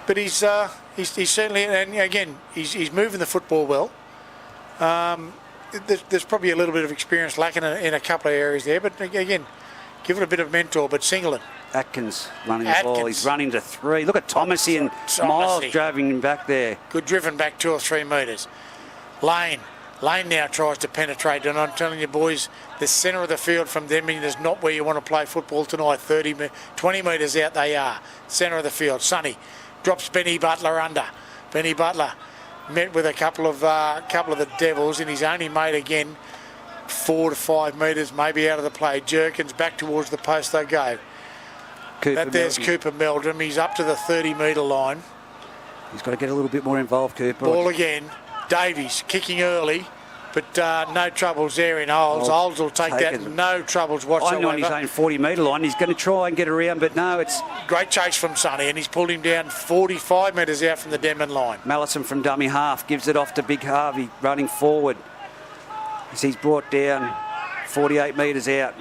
But he's certainly, and again, he's moving the football well. There's probably a little bit of experience lacking in a couple of areas there, but again, give it a bit of mentor. But Singleton. Atkins running the ball. He's running to 3. Look at Thomasy and Miles driving him back there. Good driven back 2 or 3 metres. Lane now tries to penetrate, and I'm telling you, boys, the centre of the field from Denman is not where you want to play football tonight. 20 metres out they are. Centre of the field. Sonny drops Benny Butler under. Benny Butler met with a couple of the Devils, and he's only made again 4 to 5 metres maybe out of the play. Jerkins back towards the post they go. There's Cooper Meldrum. He's up to the 30-metre line. He's got to get a little bit more involved, Cooper. Ball again. Davies kicking early, but no troubles there in Olds. Olds will take that, no troubles whatsoever. I'm on his own 40-metre line. He's going to try and get around, but no, it's... Great chase from Sonny, and he's pulled him down 45 metres out from the Denman line. Mallison from dummy half gives it off to Big Harvey, running forward. As he's brought down 48 metres out.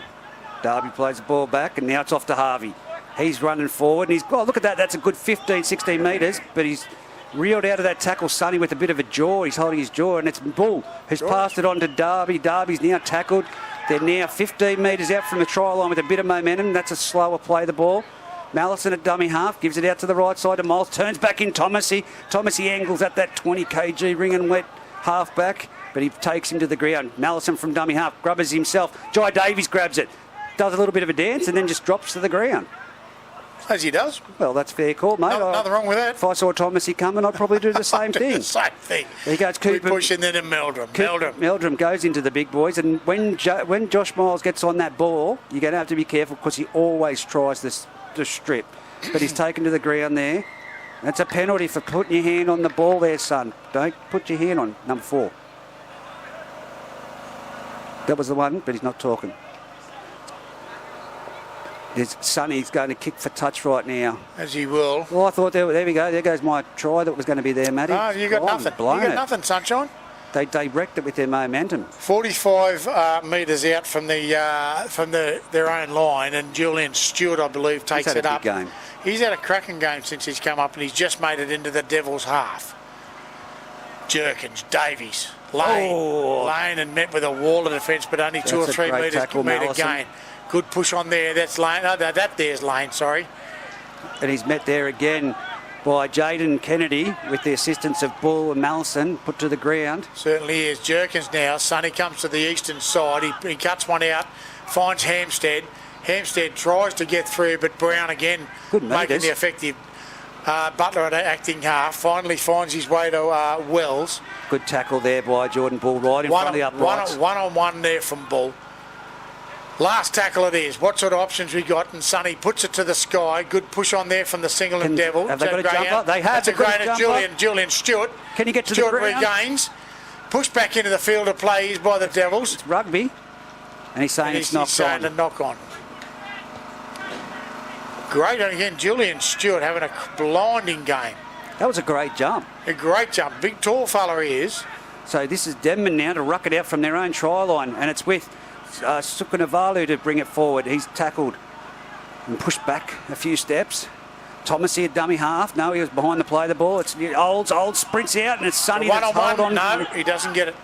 Darby plays the ball back, and now it's off to Harvey. He's running forward, and he's... Oh, look at that. That's a good 15, 16 metres, but he's... reeled out of that tackle, Sonny, with a bit of a jaw. He's holding his jaw, and it's Bull who's passed it on to Darby. Darby's now tackled. They're now 15 metres out from the try line with a bit of momentum. That's a slower play, the ball. Mallison at dummy half, gives it out to the right side to Miles, turns back in Thomasy. Thomasy angles at that 20 kg ring and wet half back, but he takes him to the ground. Mallison from dummy half, grubbers himself. Jai Davies grabs it, does a little bit of a dance and then just drops to the ground. As he does. Well, that's fair call, mate. Nothing wrong with that. If I saw Thomasy coming, I'd probably do the same thing. The same thing. He goes Cooper. We push and then Meldrum. Meldrum goes into the big boys, and when Josh Miles gets on that ball, you're going to have to be careful because he always tries the strip. But he's taken to the ground there. That's a penalty for putting your hand on the ball there, son. Don't put your hand on number 4. That was the one, but he's not talking. Sonny's going to kick for touch right now. As he will. Well, I thought, there we go. There goes my try that was going to be there, Matty. Oh, you got nothing. You got nothing, Sunshine. They wrecked it with their momentum. 45 metres out from their own line, and Julian Stewart, I believe, takes it up. Game. He's had a cracking game since he's come up, and he's just made it into the Devils' half. Jerkins, Davies, Lane, and met with a wall of defence, but only 2 or 3 metre gain. Good push on there. That's Lane. Oh, there's Lane, sorry. And he's met there again by Jaden Kennedy with the assistance of Bull and Mallison, put to the ground. Certainly is. Jerkins now. Sonny comes to the eastern side. He cuts one out, finds Hampstead. Hampstead tries to get through, but Brown again making the effective Butler at acting half. Finally finds his way to Wells. Good tackle there by Jordan Bull, right in front of the uprights. One-on-one there from Bull. Last tackle it is. What sort of options we got? And Sonny puts it to the sky. Good push on there from the Singleton Devil. Have they got a jumper? They have. That's a great at Julian Stewart. Can he get to Stewart the ground? regains. Pushed back into the field of play is by the Devils. It's rugby. And he's saying it's knocked on. He's saying a knock on. Great. And again, Julian Stewart having a blinding game. That was a great jump. A great jump. Big, tall fella he is. So this is Denman now to ruck it out from their own try line. And it's with Sukunavalu to bring it forward. He's tackled and pushed back a few steps. Thomas here, dummy half. No, he was behind the play of the ball. It's Old sprints out and it's Sonny that's hold on. No, he doesn't get it.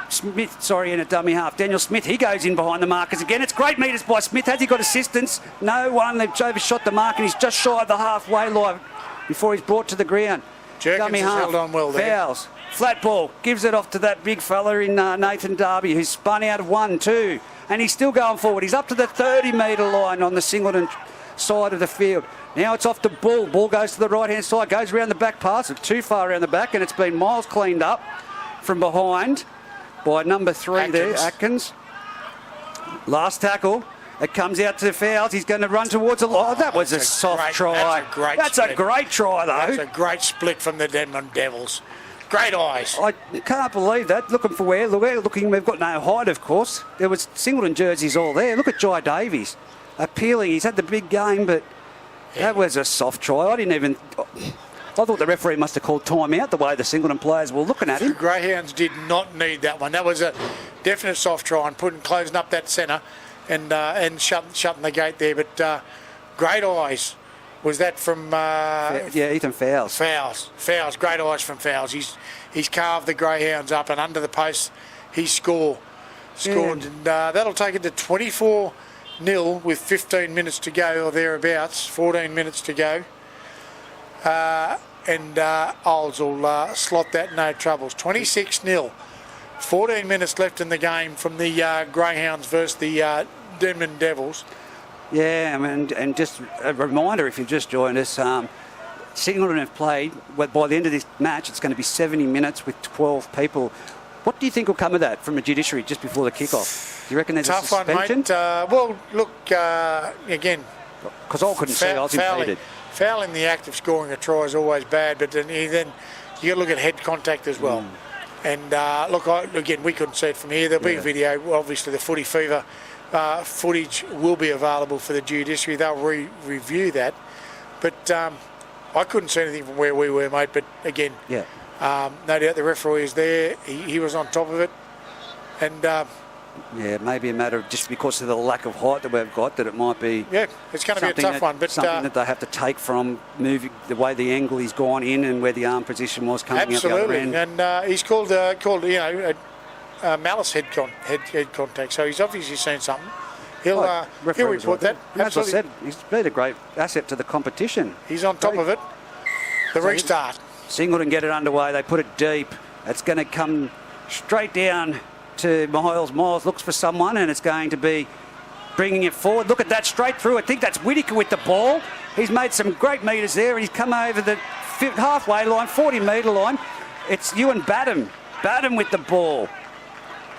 Smith, in a dummy half. Daniel Smith, he goes in behind the markers again. It's great metres by Smith. Has he got assistance? No one. They've overshot the mark and he's just shy of the halfway line before he's brought to the ground. Jerkins dummy has half. held on well there. Fouls. Flat ball. Gives it off to that big fella in Nathan Darby who's spun out of 1, 2. And he's still going forward. He's up to the 30-metre line on the Singleton side of the field. Now it's off to Bull. Bull goes to the right-hand side. Goes around the back pass. It's too far around the back and it's been Miles cleaned up from behind by number 3 there, Atkins. Last tackle. It comes out to Fowles. He's going to run towards the line. That was a soft try. That's a great try, though. That's a great split from the Denman Devils. Great eyes. I can't believe that. Looking for where? We're looking. We've got no height, of course. There was Singleton jerseys all there. Look at Jai Davies. Appealing. He's had the big game, but that was a soft try. I thought the referee must have called time out the way the Singleton players were looking at him. The Greyhounds did not need that one. That was a definite soft try and closing up that centre and shutting the gate there. But great eyes. Was that from... Ethan Fowles. Fowles. Great eyes from Fowles. He's carved the Greyhounds up and under the post he scored. And that'll take it to 24-0 with 15 minutes to go or thereabouts. 14 minutes to go. Olds will slot that, no troubles. 26-0. 14 minutes left in the game from the Greyhounds versus the Denman Devils. Yeah, and just a reminder, if you've just joined us, Singleton have played, by the end of this match, it's going to be 70 minutes with 12 people. What do you think will come of that from a judiciary just before the kick-off? Do you reckon there's a suspension? Tough one, mate. Well, look, again... Because I couldn't see, I was impeded. Fouling the act of scoring a try is always bad, but then you got to look at head contact as well. And again, we couldn't see it from here. There'll be a video. Obviously, the Footy Fever footage will be available for the judiciary. They'll review that. But I couldn't see anything from where we were, mate. But again, no doubt the referee is there. He was on top of it. And it may be a matter of just because of the lack of height that we've got, that it might be... Yeah, it's going to be a tough one. But something that they have to take from moving the way the angle he's gone in and where the arm position was coming out the other end. And he's called Malice head contact. So he's obviously seen something. He'll Referees report that. And as I said, he's been a great asset to the competition. He's on top of it. The restart. Singleton get it underway. They put it deep. It's going to come straight down to Miles. Miles looks for someone, and it's going to be bringing it forward. Look at that, straight through. I think that's Whittaker with the ball. He's made some great metres there, and he's come over the halfway line, 40-metre line. It's Ewan Badham. Badham with the ball.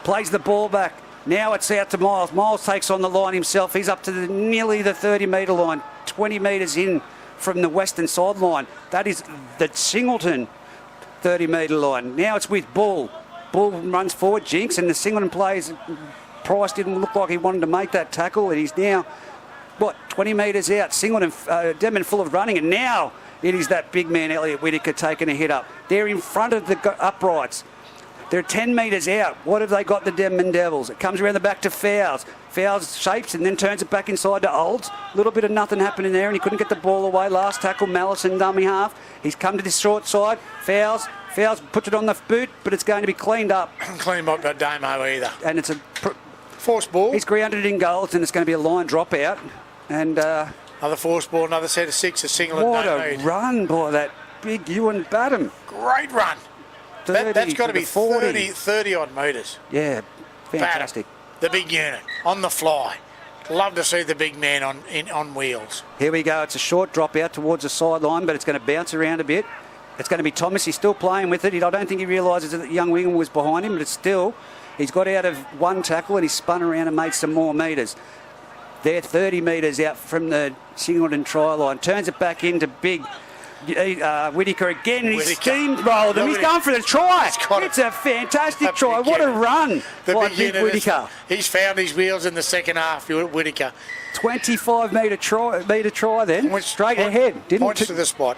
Plays the ball back. Now it's out to Miles. Miles takes on the line himself. He's up to nearly the 30-metre line, 20 metres in from the western sideline. That is the Singleton 30-metre line. Now it's with Bull. Bull runs forward, jinks, and the Singleton plays. Price didn't look like he wanted to make that tackle, and he's now, 20 metres out. Singleton, Denman full of running, and now it is that big man, Elliot Whittaker, taking a hit up. They're in front of the uprights. They're 10 metres out. What have they got, the Denman Devils? It comes around the back to Fowles. Fowles shapes and then turns it back inside to Olds. A little bit of nothing happening there, and he couldn't get the ball away. Last tackle, Mallison, dummy half. He's come to this short side. Fowles puts it on the boot, but it's going to be cleaned up. Cleaned up by Damo either. And it's a force ball. He's grounded in goals, and it's going to be a line dropout. And another force ball, another set of six. A Singleton. What a run by that big Ewan Badham. Great run. That's got to be 30 odd metres. Yeah, fantastic. Badham, the big unit on the fly. Love to see the big man on wheels. Here we go. It's a short drop out towards the sideline, but it's going to bounce around a bit. It's going to be Thomas. He's still playing with it. I don't think he realises that the young winger was behind him, but it's still, he's got out of one tackle and he's spun around and made some more metres. They're 30 metres out from the Singleton try line. Turns it back into big Whittaker again, and he's steamrolled him. He's going for the try. It's a fantastic try. What a run by big Whittaker. He's found his wheels in the second half, Whittaker. 25-metre try then. Went straight ahead. Points to the spot.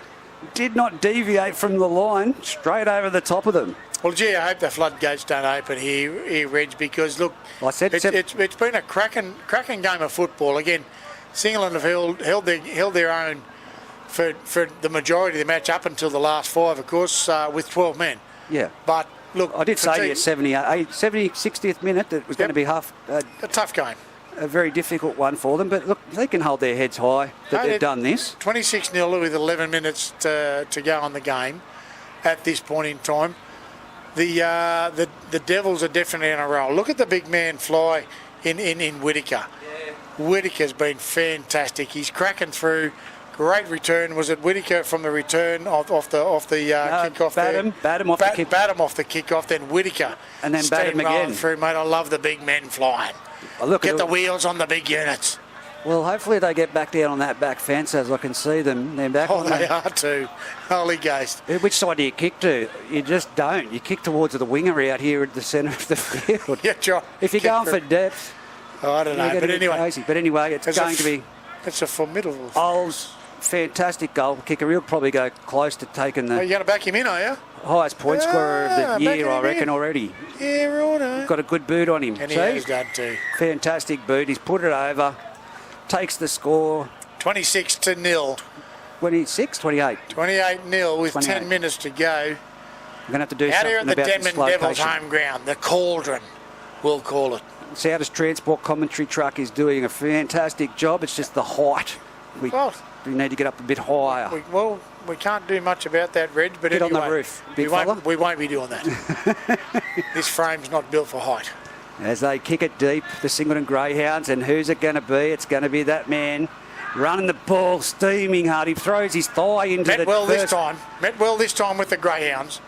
Did not deviate from the line, straight over the top of them. Well, gee, I hope the floodgates don't open here, Reg, because, look, it's been a cracking game of football. Again, Singleton have held their own for the majority of the match up until the last five, of course, with 12 men. Yeah. But, look... I did say to you at 60th minute that it was going to be a tough game. A very difficult one for them, but look, they can hold their heads high that they've done this. 26-0 with 11 minutes to go on the game at this point in time. The Devils are definitely on a roll. Look at the big man fly in Whittaker. Yeah. Whittaker's been fantastic. He's cracking through. Great return. Was it Whittaker from the return off the kickoff? Badham off the kick. Badham off the kickoff, then Whittaker. And then Badham again. Through, mate. I love the big men flying. Get the wheels on the big units. Well, hopefully they get back down on that back fence, as I can see them. They're back. Oh, they are too. Holy ghost. Which side do you kick to? You just don't. You kick towards the winger out here at the centre of the field. Yeah, sure. If you're going for depth, I don't know. But anyway, crazy. But anyway, it's going to be. It's a formidable. Olds, fantastic goal kicker. He'll probably go close to taking the. You're going to back him in, are you? Highest point scorer of the year, I reckon, already. Yeah, right. Got a good boot on him. And he has done too. Fantastic boot. He's put it over. Takes the score. 26-0. 26, 28. 28-0 with 10 minutes to go. I'm going to have to do something about this. Out here at the Denman Devils home ground, the Cauldron, we'll call it. Souders Transport Commentary Truck is doing a fantastic job. It's just the height. We need to get up a bit higher. We can't do much about that, Reg, but anyway, on the roof, we won't be doing that. This frame's not built for height. As they kick it deep, the Singleton Greyhounds, and who's it going to be? It's going to be that man running the ball, steaming hard. He throws his thigh into Met well this time with the Greyhounds.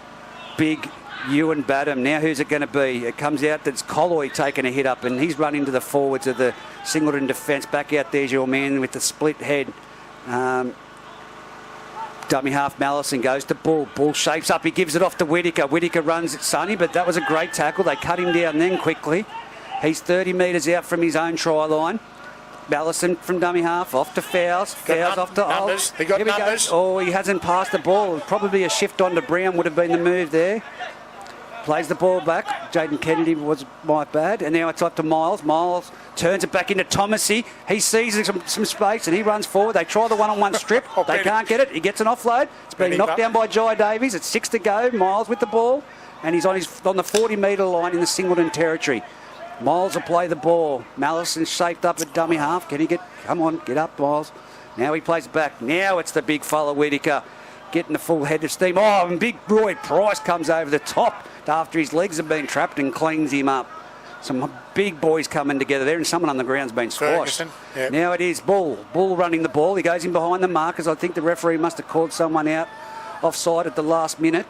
Big Ewan Badham. Now who's it going to be? It comes out that's Colloy taking a hit up, and he's run into the forwards of the Singleton defence. Back out there's your man with the split head. Dummy half Mallison goes to Bull. Bull shapes up. He gives it off to Whittaker. Whittaker runs at Sonny, but that was a great tackle. They cut him down then quickly. He's 30 metres out from his own try line. Mallison from dummy half off to Fowles. Fowles off to Olds. He got numbers. Oh, he hasn't passed the ball. Probably a shift onto Brown would have been the move there. Plays the ball back. Jaden Kennedy was my bad. And now it's up to Miles. Miles turns it back into Thomasy. He sees some space and he runs forward. They try the one-on-one strip. They can't get it. He gets an offload. It's been knocked down by Jai Davies. It's 6 to go. Miles with the ball. and he's on the 40-metre line in the Singleton territory. Miles will play the ball. Mallison's shaped up at dummy half. Can he come on, get up, Miles. Now he plays it back. Now it's the big fella, Whittaker, getting the full head of steam. Oh, and big Roy Price comes over the top after his legs have been trapped and cleans him up. Some big boys coming together there, and someone on the ground's been squashed. Yep. Now it is Bull. Bull running the ball. He goes in behind the markers. I think the referee must have called someone out offside at the last minute.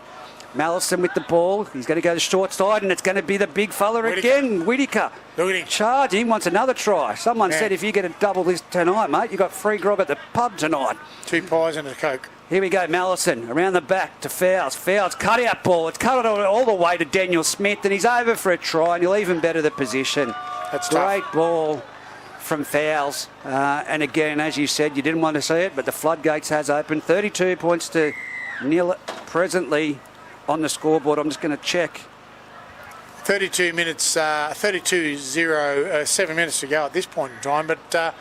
Mallison with the ball. He's going to go to short side, and it's going to be the big fella again, Whittaker. Look at him. Charging, wants another try. Someone said if you get a double this tonight, mate, you got free grog at the pub tonight. 2 pies and a Coke. Here we go, Mallison, around the back to Fowles. Fowles, cut out ball. It's cut all the way to Daniel Smith, and he's over for a try, and he'll even better the position. That's great tough. Ball from Fowles. And again, as you said, you didn't want to see it, but the floodgates has opened. 32 points to nil presently on the scoreboard. I'm just going to check. 32 minutes, 32-0, 7 minutes to go at this point in time. But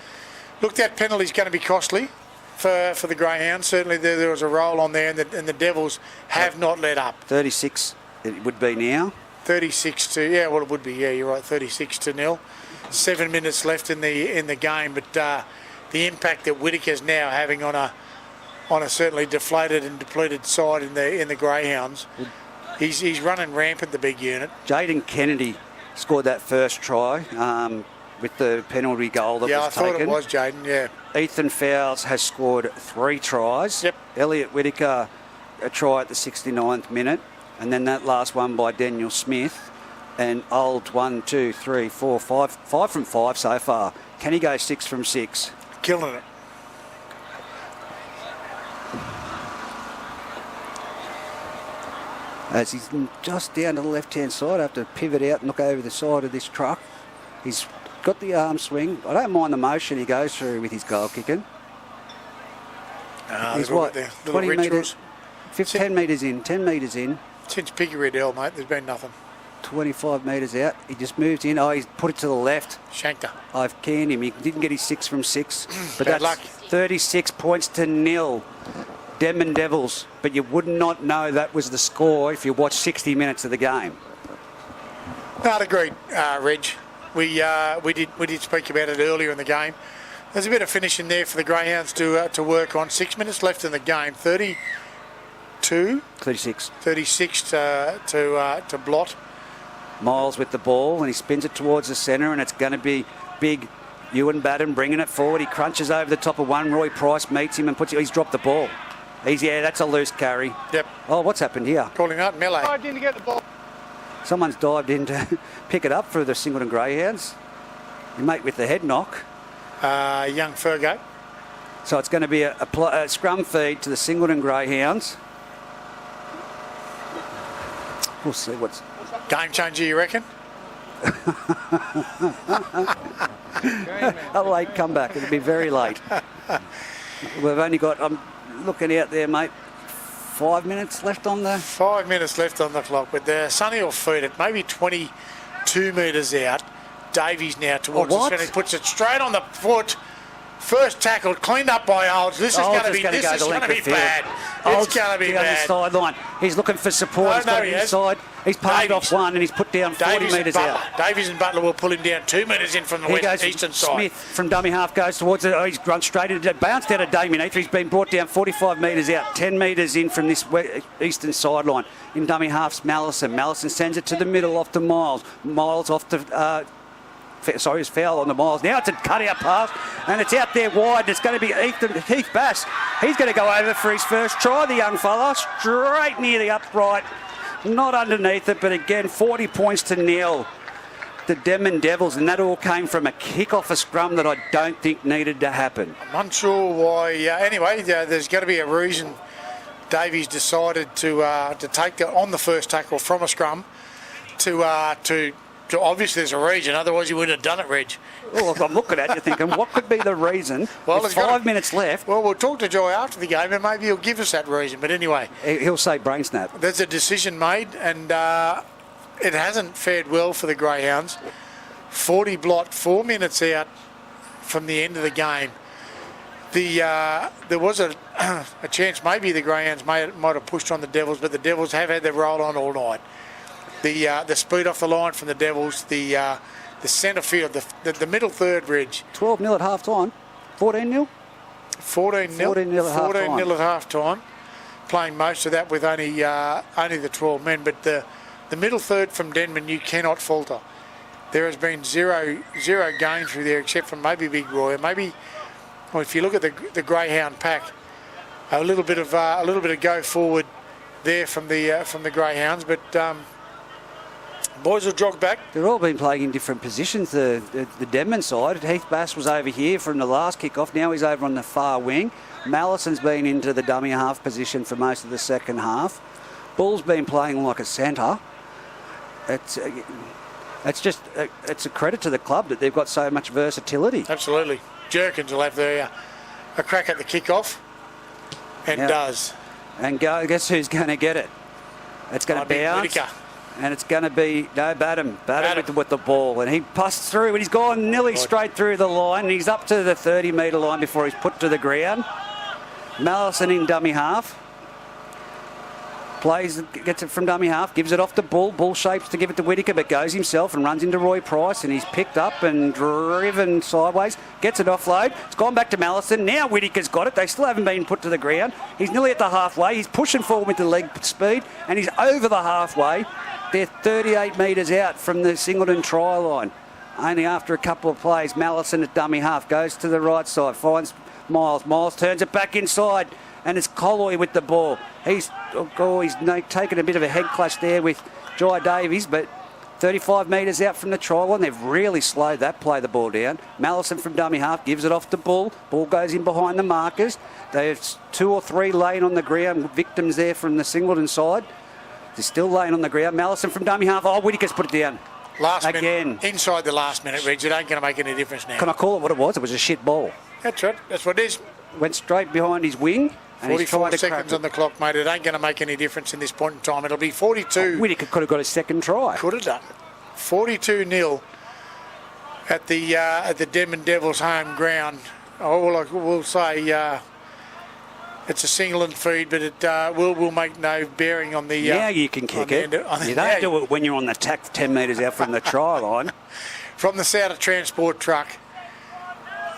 look, that penalty's going to be costly for the Greyhounds. Certainly there was a roll on there, and the Devils have not let up. 36 it would be now. 36 to, yeah, well, it would be, yeah, you're right, 36-0. 7 minutes left in the game, but the impact that Whittaker's now having on a certainly deflated and depleted side in the Greyhounds, he's running rampant, the big unit. Jaden Kennedy scored that first try with the penalty goal that was taken. Yeah, I thought it was Jaden, yeah. Ethan Fowles has scored 3 tries. Yep. Elliot Whittaker, a try at the 69th minute, and then that last one by Daniel Smith. And Old 1, 2, 3, 4, 5 from 5 so far. Can he go 6 from 6? Killing it. As he's just down to the left-hand side, I have to pivot out and look over the side of this truck. He's got the arm swing. I don't mind the motion he goes through with his goal kicking. He's what? 20 metres? 10 metres in. 10 metres in. Since Piggy Riddell, mate, there's been nothing. 25 metres out. He just moved in. Oh, he's put it to the left. Shanked her. I've canned him. He didn't get his 6 from 6. But Bad that's luck. 36 points to nil. Denman Devils. But you would not know that was the score if you watched 60 minutes of the game. No, agreed, Reg. We did speak about it earlier in the game. There's a bit of finishing there for the Greyhounds to work on. 6 minutes left in the game. 36 to Blott. Miles with the ball, and he spins it towards the centre, and it's going to be big Ewan Batten bringing it forward. He crunches over the top of one. Roy Price meets him and he's dropped the ball. That's a loose carry. Yep. Oh, what's happened here? Calling out melee. I didn't get the ball. Someone's dived in to pick it up for the Singleton Greyhounds. You mate with the head knock. Young Fergo. So it's going to be a scrum feed to the Singleton Greyhounds. We'll see what's... Game changer, you reckon? A late comeback. It'll be very late. We've only got... I'm looking out there, mate. 5 minutes left on the... 5 minutes left on the clock, but Sonny will feed it. Maybe 22 metres out. Davies now towards the centre. He puts it straight on the foot. First tackle, cleaned up by Olds. This is going to be bad. It's going to be bad. Sideline. He's looking for support. He's got it inside. He's paved off one and he's put down 40 metres out. Davies and Butler will pull him down 2 metres in from the eastern side. Smith from dummy half goes towards it. Oh, he's run straight into it. Bounced out of Damien Ether. He's been brought down 45 metres out. 10 metres in from this eastern sideline. In dummy half's Mallison. Mallison sends it to the middle off to Miles. Miles off to... it's foul on the Miles. Now it's a cut-out pass, and it's out there wide. And it's going to be Heath Bass. He's going to go over for his first try, the young fella, straight near the upright. Not underneath it, but again, 40 points to nil. The Denman Devils, and that all came from a kick off a scrum that I don't think needed to happen. I'm unsure why. Anyway, there's got to be a reason Davies decided to take on the first tackle from a scrum to obviously there's a reason, otherwise you wouldn't have done it, Reg. Well, I'm looking at you thinking, what could be the reason? Well, there's 5 minutes left. Well, we'll talk to Joy after the game and maybe he'll give us that reason. But anyway. He'll say brain snap. There's a decision made and it hasn't fared well for the Greyhounds. 40 Blott, 4 minutes out from the end of the game. There was a chance maybe the Greyhounds might have pushed on the Devils, but the Devils have had their roll on all night. the speed off the line from the Devils, the centre field, the middle third, Reg. 12-0 at half time. 14-0? 14-0. 14-0 at half time. Playing most of that with only the 12 men, but the middle third from Denman, you cannot falter. There has been zero game through there, except from maybe Big Roy. Maybe, well, if you look at the Greyhound pack, a little bit of go forward there from the Greyhounds, but boys will jog back. They've all been playing in different positions. The Denman side, Heath Bass was over here from the last kick-off. Now he's over on the far wing. Mallison's been into the dummy half position for most of the second half. Bull's been playing like a centre. It's a credit to the club that they've got so much versatility. Absolutely. Jerkins will have a crack at the kick-off, and does. And guess who's going to get it? It's going to bounce. Whittaker. And it's going to be, Badham with the ball. And he passed through, and he's gone nearly straight through the line. He's up to the 30-metre line before he's put to the ground. Mallison in dummy half. Gets it from dummy half, gives it off to Bull. Bull shapes to give it to Whittaker, but goes himself and runs into Roy Price, and he's picked up and driven sideways. Gets it offload. It's gone back to Mallison. Now Whittaker's got it. They still haven't been put to the ground. He's nearly at the halfway. He's pushing forward with the leg speed, and he's over the halfway. They're 38 metres out from the Singleton try line. Only after a couple of plays, Mallison at dummy half goes to the right side, finds Miles. Miles turns it back inside, and it's Colloy with the ball. He's taken a bit of a head clash there with Jai Davies, but 35 metres out from the try line. They've really slowed that play the ball down. Mallison from dummy half gives it off to Bull. Ball goes in behind the markers. There's 2 or 3 laying on the ground, victims there from the Singleton side. They're still laying on the ground. Mallison from dummy half. Oh, Whittaker's put it down. Last again. Minute, inside the last minute, Reg. It ain't going to make any difference now. Can I call it what it was? It was a shit ball. That's right. That's what it is. Went straight behind his wing. 44 seconds on the clock, mate. It ain't going to make any difference in this point in time. It'll be 42. Whittaker could have got a second try. Could have done. 42-0 at the Denman Devils home ground. Oh, we'll say it's a Singleton feed, but it will make no bearing on the... Now you can kick it. You don't do it when you're on the tack 10 metres out from the try line. From the South Transport truck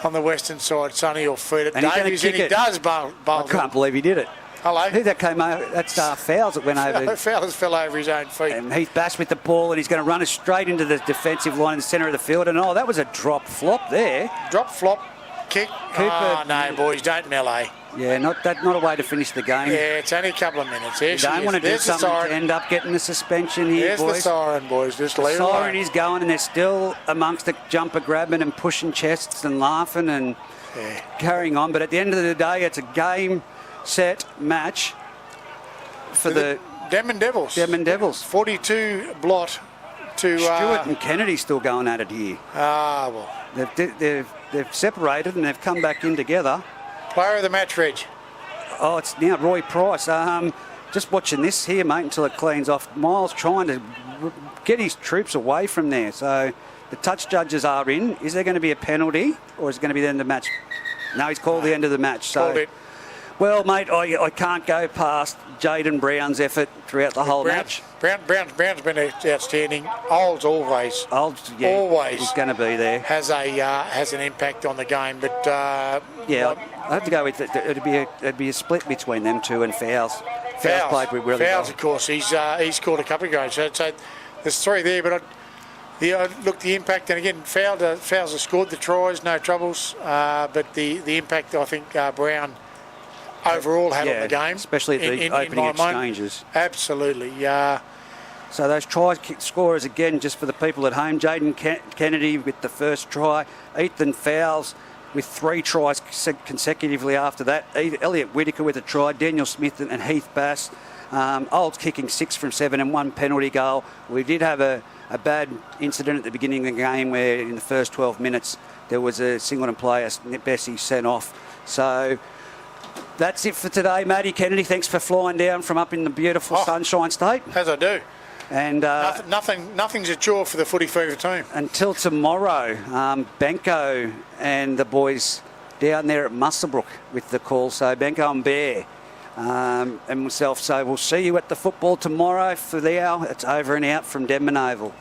on the western side, Sonny will feed it. And Davies, and he does bowl. I can't believe he did it. Hello. Who that came over? That's Fowles that went over. Fowles fell over his own feet. And Heath Bass with the ball, and he's going to run it straight into the defensive line in the centre of the field. And that was a drop flop there. Drop flop, kick. Cooper, oh no, boys, don't melee. Yeah, not a way to finish the game. Yeah, it's only a couple of minutes. You don't want to do something to end up getting the suspension here, There's boys. There's the siren, boys. Just leave it alone. The siren is going, and they're still amongst the jumper grabbing and pushing chests and laughing and carrying on. But at the end of the day, it's a game, set, match for the Denman Devils. Denman Devils. 42 blot to... Stewart and Kennedy still going at it here. Well. They've separated and they've come back in together. Player of the match, Reg. Oh, it's now Roy Price. Just watching this here, mate, until it cleans off. Miles trying to get his troops away from there. So the touch judges are in. Is there going to be a penalty, or is it going to be the end of the match? No, he's called the end of the match. So, called it. Well, mate, I can't go past Jaden Brown's effort throughout the whole match. Brown's been outstanding. Olds always. Olds, yeah, always. He's going to be there. Has an impact on the game, but yeah, I have to go with it. It'd be a split between them two and Fowles. Fowles played really well. Fowles, of course, he's scored a couple of goals. So there's 3 there, but look, the impact, and again, Fowles has scored the tries, no troubles. But the impact, I think, Brown overall had on the game, especially at the opening exchanges. Absolutely, So those try scorers again, just for the people at home: Jaden Kennedy with the first try, Ethan Fowles with 3 tries consecutively after that, Elliot Whittaker with a try, Daniel Smith and Heath Bass. Olds kicking 6 from 7 and 1 penalty goal. We did have a bad incident at the beginning of the game where in the first 12 minutes there was a Singleton player, Bessie, sent off. So that's it for today, Matty Kennedy. Thanks for flying down from up in the beautiful Sunshine State. As I do. And nothing's a chore for the Footy Fever team. Until tomorrow, Benko and the boys down there at Muswellbrook with the call. So Benko and Bear and myself. So we'll see you at the football tomorrow for the hour. It's over and out from Denman Oval.